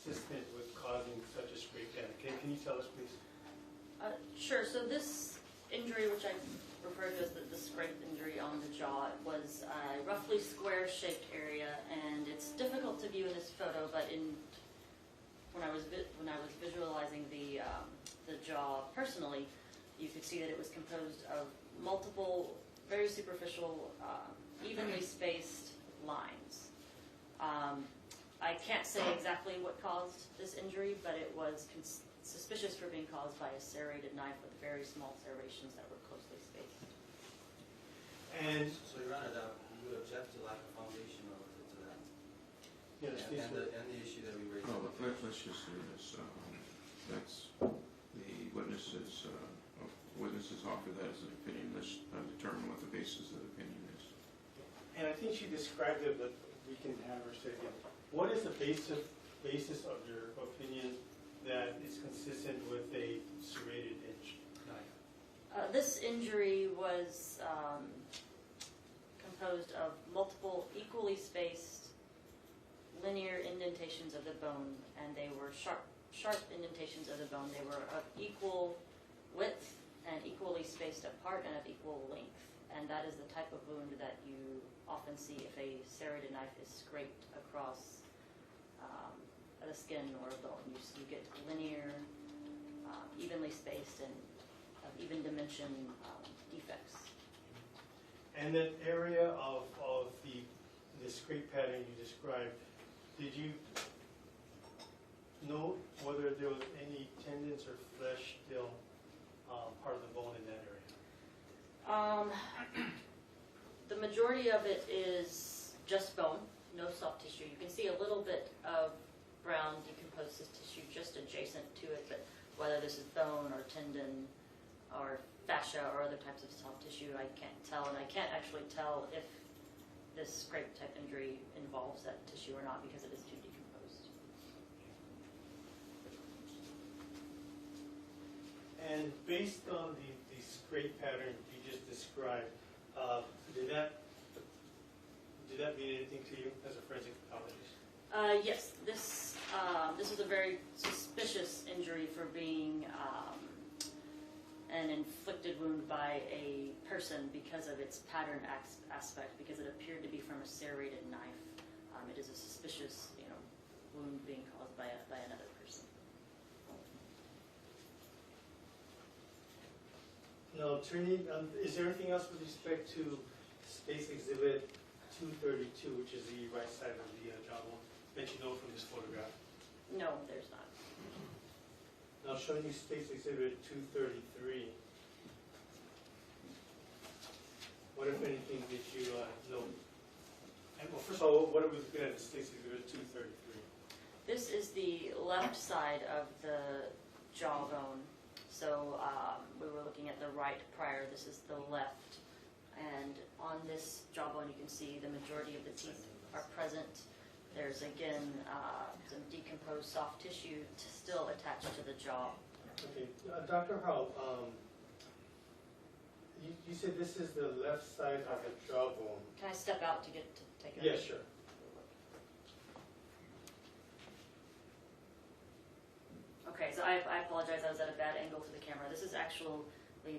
consistent with causing such a scrape pattern? Can you tell us, please? Sure. So this injury, which I refer to as the scrape injury on the jaw, was a roughly square-shaped area, and it's difficult to view in this photo. But when I was visualizing the jaw personally, you could see that it was composed of multiple, very superficial, evenly spaced lines. I can't say exactly what caused this injury, but it was suspicious for being caused by a serrated knife with very small serrations that were closely spaced. And So Your Honor, that you would object to lack of foundation relative to that? yes, And the issue that we raised. Oh, let's just do this. That's the witnesses offer that as an opinion. Let's determine what the basis of the opinion is. And I think she described it, but we can have her say it again. What is the basis of your opinion that is consistent with a serrated edge knife? This injury was composed of multiple equally spaced linear indentations of the bone, and they were sharp indentations of the bone. They were of equal width and equally spaced apart and of equal length. And that is the type of wound that you often see if a serrated knife is scraped across the skin or a bone. You get linear, evenly spaced, and of even dimension defects. And that area of the scrape pattern you described, did you know whether there was any tendons or flesh still part of the bone in that area? The majority of it is just bone, no soft tissue. You can see a little bit of brown decomposed tissue just adjacent to it, but whether this is bone or tendon or fascia or other types of soft tissue, I can't tell, and I can't actually tell if this scrape type injury involves that tissue or not because it is too decomposed. And based on the scrape pattern you just described, did that mean anything to you as a forensic pathologist? Yes, this is a very suspicious injury for being an inflicted wound by a person because of its pattern aspect, because it appeared to be from a serrated knife. It is a suspicious, wound being caused by another person. Now, attorney, is there anything else with respect to Space Exhibit 232, which is the right side of the jaw bone, that you know from this photograph? No, there's not. Now, showing you Space Exhibit 233, what, if anything, did you know? And, well, first of all, what are we looking at in Space Exhibit 233? This is the left side of the jawbone. So we were looking at the right prior. This is the left. And on this jawbone, you can see the majority of the teeth are present. There's, again, some decomposed soft tissue still attached to the jaw. Okay. Dr. Howe, you said this is the left side of the jawbone. Can I step out to take a Yes, sure. Okay, so I apologize. I was at a bad angle to the camera. This is actually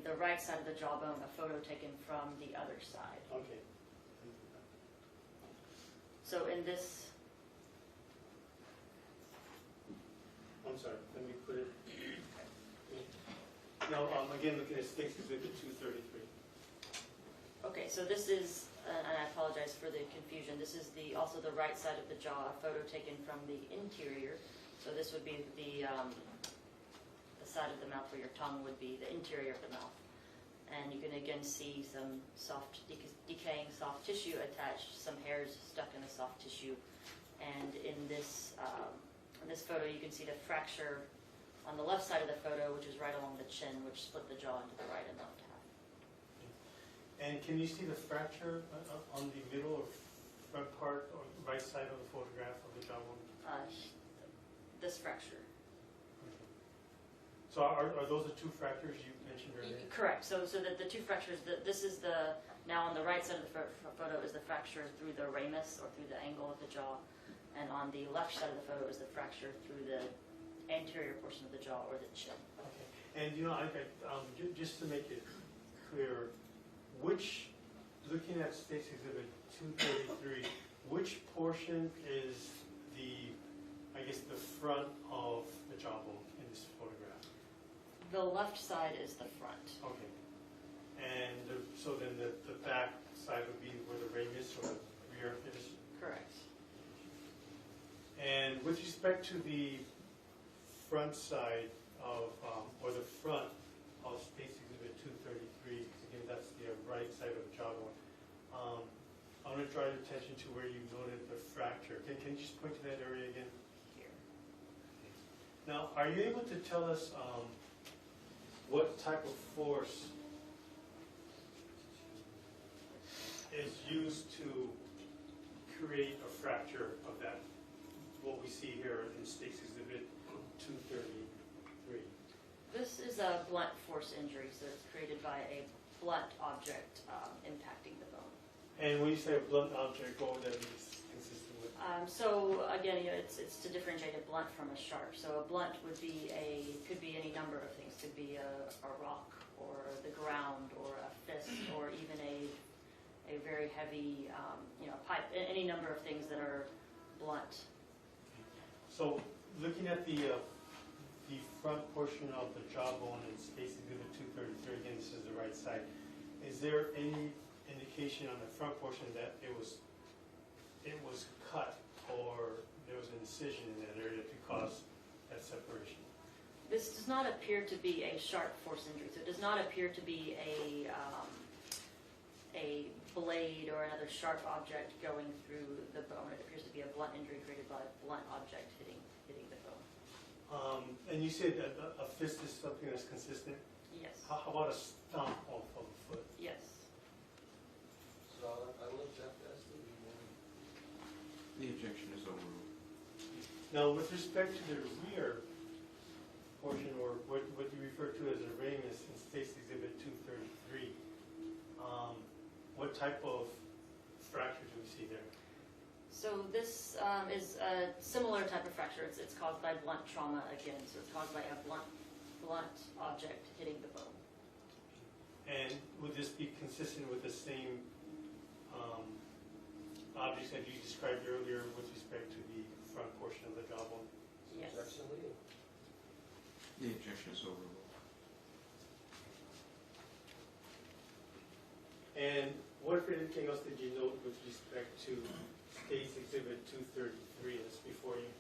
the right side of the jawbone, a photo taken from the other side. Okay. So in this, I'm sorry, let me put it. Now, again, looking at Space Exhibit 233. okay, so this is, and I apologize for the confusion, this is also the right side of the jaw, a photo taken from the interior. So this would be the side of the mouth where your tongue would be, the interior of the mouth. And you can again see some soft, decaying soft tissue attached, some hairs stuck in the soft tissue. And in this photo, you can see the fracture on the left side of the photo, which is right along the chin, which split the jaw into the right and left half. And can you see the fracture on the middle or front part or right side of the photograph of the jawbone? This fracture. So are those the two fractures you mentioned earlier? Correct. So the two fractures, this is now on the right side of the photo is the fracture through the ramus or through the angle of the jaw. And on the left side of the photo is the fracture through the anterior portion of the jaw or the chin. Okay. And just to make it clear, looking at State's Exhibit 233, which portion is the front of the jawbone in this photograph? The left side is the front. Okay. And so then the back side would be where the ramus or the rear is? Correct. And with respect to the front side of, or the front of State's Exhibit 233, again, that's the right side of the jawbone, I want to draw your attention to where you noted the fracture. Can you just point to that area again? Here. Now, are you able to tell us what type of force is used to create a fracture of that, what we see here in State's Exhibit 233? This is a blunt force injury, so it's created by a blunt object impacting the bone. And when you say a blunt object, what would that be consistent with? So again, it's to differentiate a blunt from a sharp. So a blunt could be any number of things. Could be a rock or the ground or a fist or even a very heavy pipe. Any number of things that are blunt. So looking at the front portion of the jawbone in State's Exhibit 233, again, this is the right side. Is there any indication on the front portion that it was cut or there was an incision in that area to cause that separation? This does not appear to be a sharp force injury. So it does not appear to be a blade or another sharp object going through the bone. It appears to be a blunt injury created by a blunt object hitting the bone. And you said that a fist is something that's consistent. Yes. How about a stomp of a foot? Yes. So I will object as to The objection is overruled. Now, with respect to the rear portion, or what you refer to as a ramus in State's Exhibit 233, what type of fracture do we see there? So this is a similar type of fracture. It's caused by blunt trauma again. So it's caused by a blunt object hitting the bone. And would this be consistent with the same objects that you described earlier with respect to the front portion of the jawbone? Yes. objection leading. The objection is overruled. And what, if anything else, did you note with respect to State's Exhibit 233 that's before you?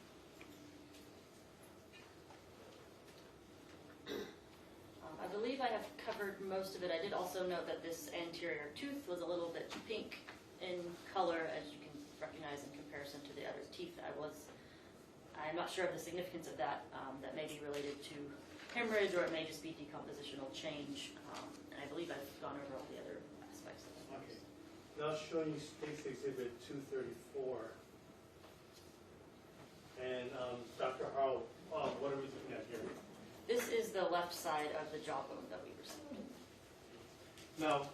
I believe I have covered most of it. I did also note that this anterior tooth was a little bit pink in color, as you can recognize in comparison to the other teeth. I'm not sure of the significance of that. That may be related to hemorrhage, or it may just be decompositional change. And I believe I've gone over all the other aspects of it. Okay. Now showing you State's Exhibit 234. And Dr. Harrell, what are we looking at here? This is the left side of the jawbone that we received. Now,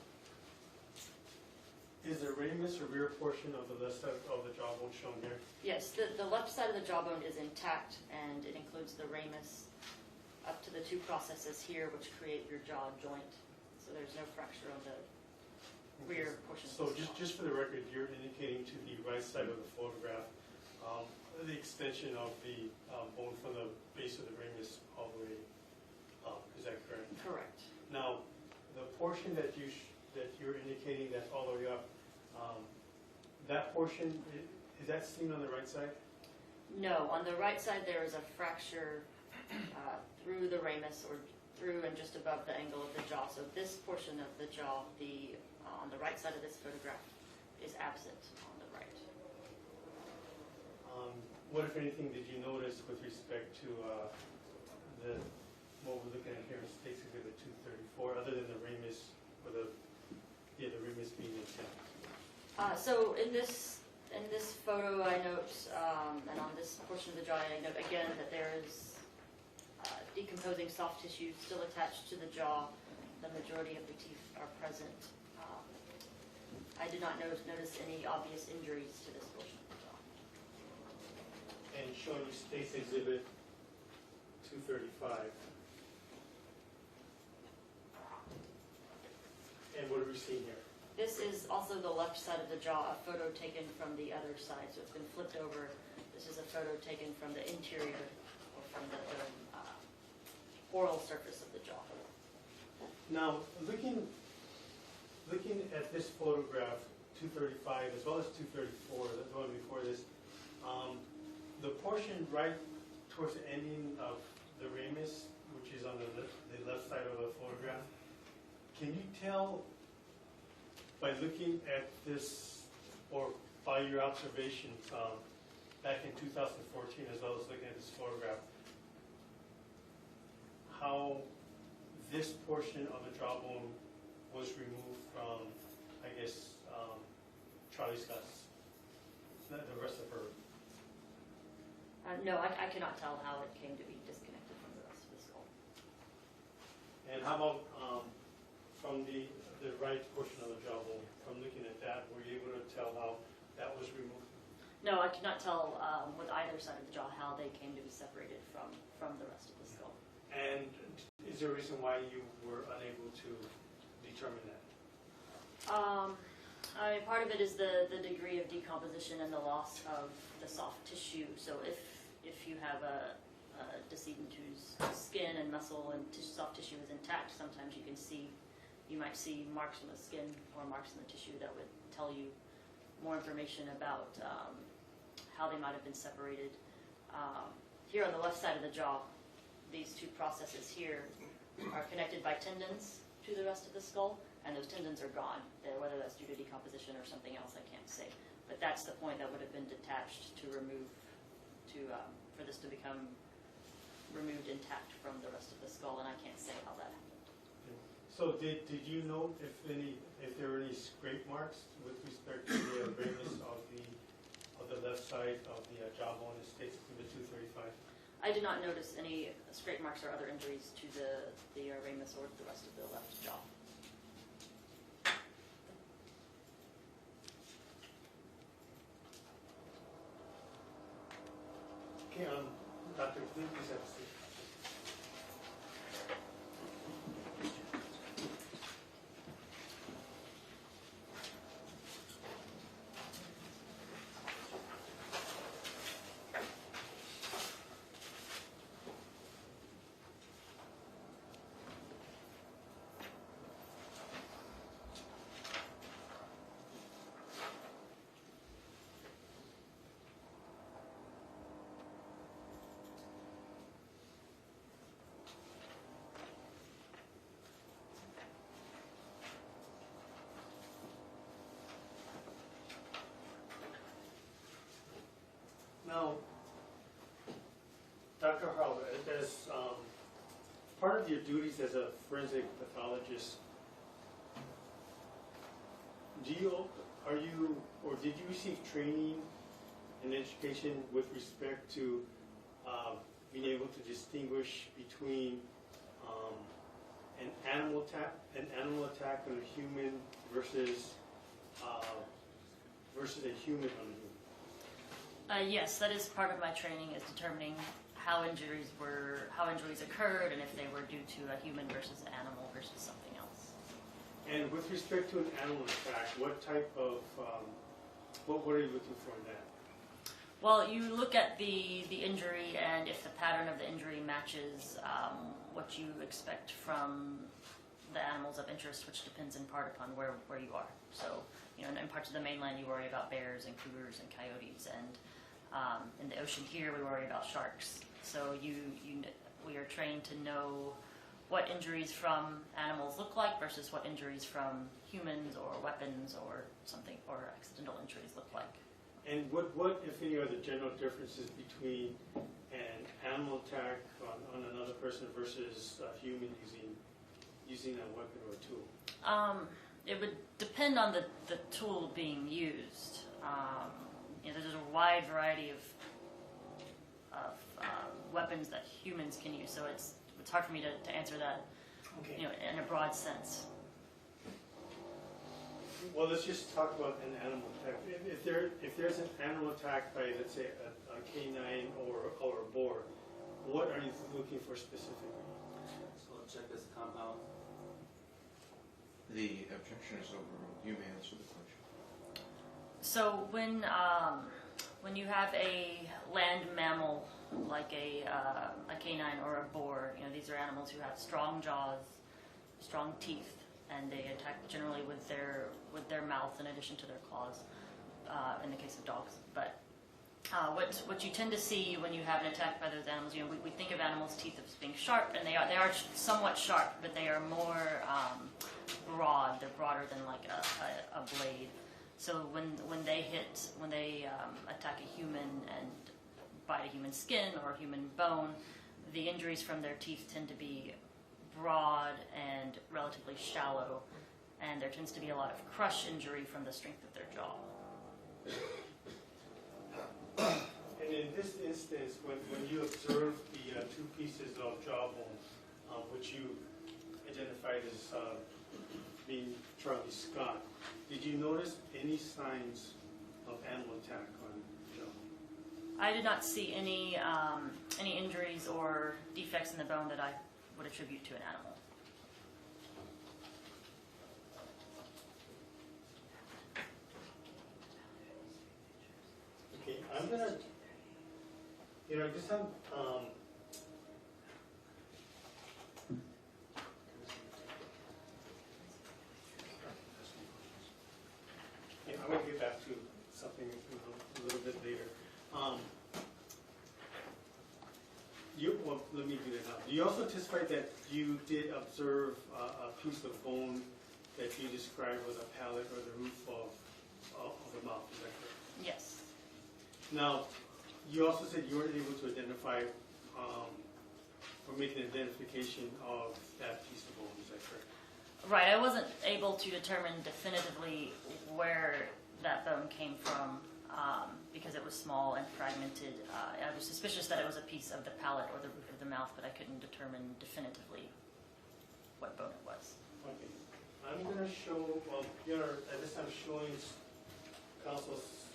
is the ramus or rear portion of the left side of the jawbone shown here? Yes, the left side of the jawbone is intact, and it includes the ramus up to the two processes here, which create your jaw joint. So there's no fracture on the rear portion So of the jaw. just for the record, you're indicating to the right side of the photograph the extension of the bone from the base of the ramus all the way up. Is that correct? Correct. Now, the portion that you're indicating that's all the way up, that portion, is that seen on the right side? No, on the right side there is a fracture through the ramus, or through and just above the angle of the jaw. So this portion of the jaw, on the right side of this photograph, is absent on the right. What, if anything, did you notice with respect to what we're looking at here in State's Exhibit 234, other than the ramus, or the ramus being intact? So in this photo, I note, and on this portion of the jaw, I note again that there is decomposing soft tissue still attached to the jaw. The majority of the teeth are present. I did not notice any obvious injuries to this portion of the jaw. And showing you State's Exhibit 235. And what are we seeing here? This is also the left side of the jaw, a photo taken from the other side, so it's been flipped over. This is a photo taken from the interior, or from the oral surface of the jaw. Now, looking at this photograph, 235 as well as 234, the one before this, the portion right towards the ending of the ramus, which is on the left side of the photograph, can you tell by looking at this, or by your observations back in 2014 as well as looking at this photograph, how this portion of the jawbone was removed from, I guess, Charlie Scott's, the rest of her? No, I cannot tell how it came to be disconnected from the rest of the skull. And how about from the right portion of the jawbone, from looking at that, were you able to tell how that was removed? No, I cannot tell with either side of the jaw how they came to be separated from the rest of the skull. And is there a reason why you were unable to determine that? Part of it is the degree of decomposition and the loss of the soft tissue. So if you have a decedent whose skin and muscle and soft tissue is intact, sometimes you might see marks on the skin or marks in the tissue that would tell you more information about how they might have been separated. Here on the left side of the jaw, these two processes here are connected by tendons to the rest of the skull, and those tendons are gone. Whether that's due to decomposition or something else, I can't say. But that's the point that would have been detached to remove, for this to become removed intact from the rest of the skull, and I can't say how that happened. So did you note if there were any scrape marks with respect to the ramus of the left side of the jawbone in States Exhibit 235? I did not notice any scrape marks or other injuries to the ramus or the rest of the left jaw. Okay, Dr. Please have a seat. Now, Dr. Harlow, as part of your duties as a forensic pathologist, did you receive training and education with respect to being able to distinguish between an animal attack on a human versus a human on a human? Yes, that is part of my training, is determining how injuries occurred and if they were due to a human versus an animal versus something else. And with respect to an animal attack, what type of what are you looking for in that? Well, you look at the injury, and if the pattern of the injury matches what you expect from the animals of interest, which depends in part upon where you are. So, in parts of the mainland, you worry about bears and cougars and coyotes, and in the ocean here, we worry about sharks. So we are trained to know what injuries from animals look like versus what injuries from humans or weapons or something, or accidental injuries look like. And what, if any, are the general differences between an animal attack on another person versus a human using a weapon or a tool? It would depend on the tool being used. There's a wide variety of weapons that humans can use, so it's it's hard for me to answer that, Okay. you know, in a broad sense. Well, let's just talk about an animal attack. If there's an animal attack by, let's say, a canine or a boar, what are you looking for specifically? So I'll check this compound. The objection is overruled. You may answer the question. So when you have a land mammal like a canine or a boar, you know, these are animals who have strong jaws, strong teeth, and they attack generally with their mouth in addition to their claws, in the case of dogs. But what you tend to see when you have an attack by those animals, you know, we think of animals' teeth as being sharp, and they are somewhat sharp, but they are more broad. They're broader than like a blade. So when they attack a human and bite a human skin or a human bone, the injuries from their teeth tend to be broad and relatively shallow, and there tends to be a lot of crush injury from the strength of their jaw. And in this instance, when you observed the two pieces of jawbone, which you identified as being Charlie Scott, did you notice any signs of animal attack on Joe? I did not see any injuries or defects in the bone that I would attribute to an animal. Okay, I'm gonna, you know, just have, yeah, I'm gonna get back to something, you know, a little bit later. Well, let me do that now. You also testified that you did observe a piece of bone that you described was a palate or the roof of the mouth, is that correct? Yes. Now, you also said you weren't able to identify or make an identification of that piece of bone, is that correct? Right, I wasn't able to determine definitively where that bone came from because it was small and fragmented. I was suspicious that it was a piece of the palate or the roof of the mouth, but I couldn't determine definitively what bone it was. Okay. I'm going to show, well, at this time showing council's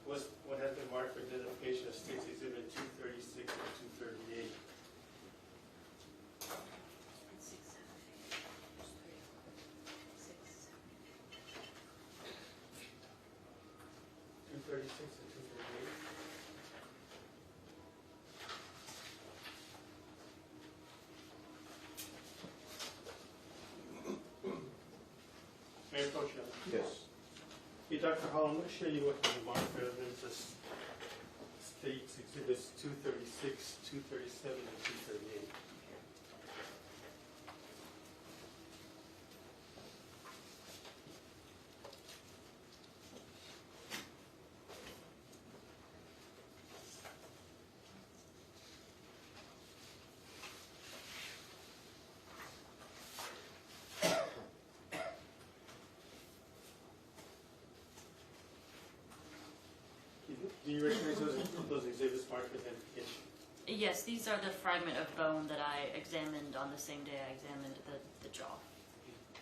what has been marked for identification of states exhibit 236 and 238. And 238. Mayor Pro Tem. Yes. Hey, Dr. Hall, I'm going to show you what the marked for evidence is. States exhibits 236, 237, and 238. Do you recognize those exhibits marked for identification? Yes, these are the fragment of bone that I examined on the same day I examined the jaw.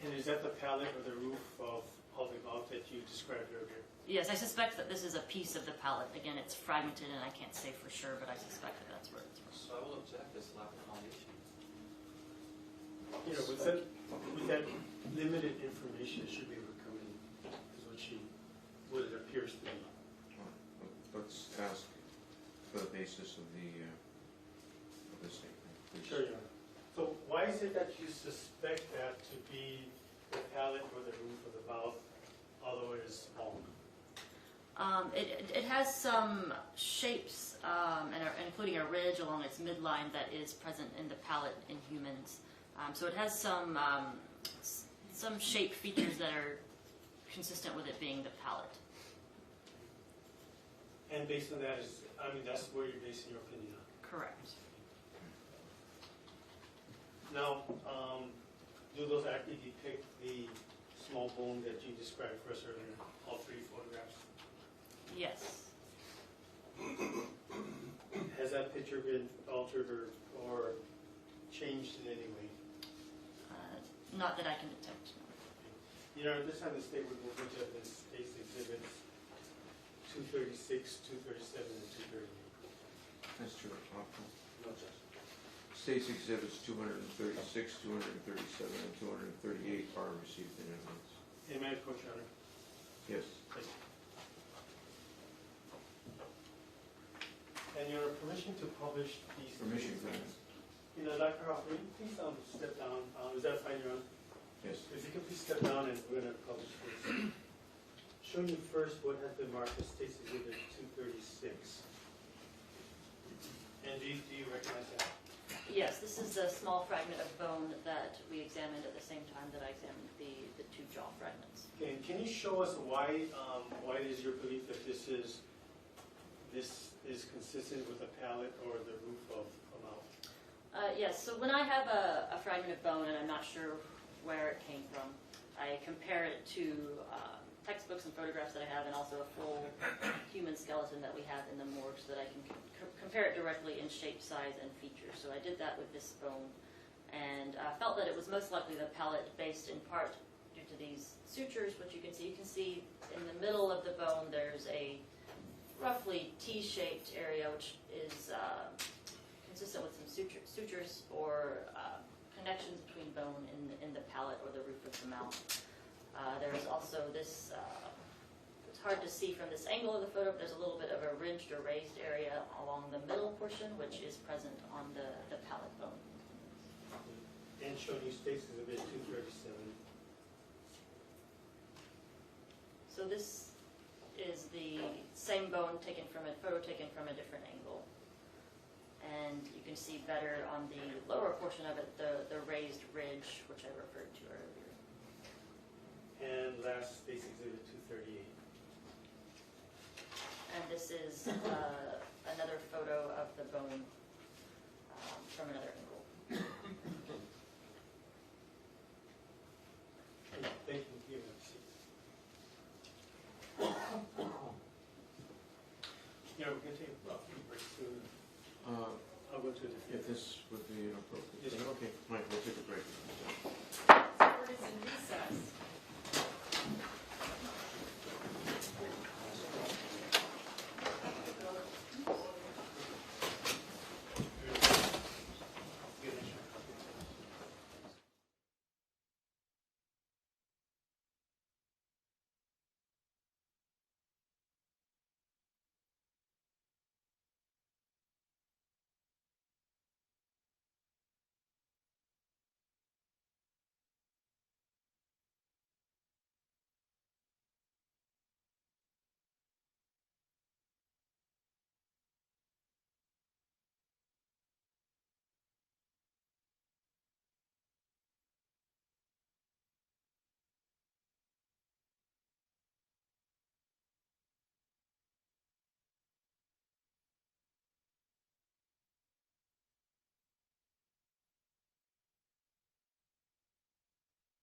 And is that the palate or the roof of the mouth that you described earlier? Yes, I suspect that this is a piece of the palate. Again, it's fragmented and I can't say for sure, but I suspect that that's where it's from. So I will object this lack of foundation. You know, with that limited information, it should be recoming, is what it appears to be. Let's ask for the basis of the statement, please. Sure, Your Honor. So why is it that you suspect that to be the palate or the roof of the mouth, although it is small? It has some shapes, including a ridge along its midline that is present in the palate in humans. So it has some shape features that are consistent with it being the palate. And based on that, that's where you're basing your opinion on. Correct. Now, do those actually depict the small bone that you described for us earlier, all three photographs? Yes. Has that picture been altered or changed in any way? Not that I can detect. No. You know, at this time the state would move into evidence states exhibits 236, 237, and 238. That's true. No, Judge. State's exhibits 236, 237, and 238 are received in evidence. Amen, Court, Your Honor. Yes. Thank you. And your permission to publish these. Permission granted. You know, Dr. Hoffman, please step down. Is that fine, Your Honor? Yes. If you can please step down and we're going to publish this. Showing you first what has been marked as State's Exhibit 236. And do you recognize that? Yes, this is a small fragment of bone that we examined at the same time that I examined the two jaw fragments. Okay, and can you show us why it is your belief that this is consistent with the palate or the roof of a mouth? Yes, so when I have a fragment of bone and I'm not sure where it came from, I compare it to textbooks and photographs that I have, and also a full human skeleton that we have in the morgue, so that I can compare it directly in shape, size, and features. So I did that with this bone, and I felt that it was most likely the palate, based in part due to these sutures, which you can see. You can see in the middle of the bone there's a roughly T-shaped area, which is consistent with some sutures or connections between bone in the palate or the roof of the mouth. There's also this, it's hard to see from this angle of the photo, but there's a little bit of a ridged or raised area along the middle portion, which is present on the palate bone. And showing you State's Exhibit 237. So this is the same bone photo taken from a different angle. And you can see better on the lower portion of it, the raised ridge, which I referred to earlier. And last, State's Exhibit 238. And this is another photo of the bone from another angle. Thank you. You may have a seat. Yeah, we're going to take a few breaks soon. I'll go to a different. If this would be an appropriate Yes, thing. sir. Okay, Mike, we'll take a break. Court is in recess.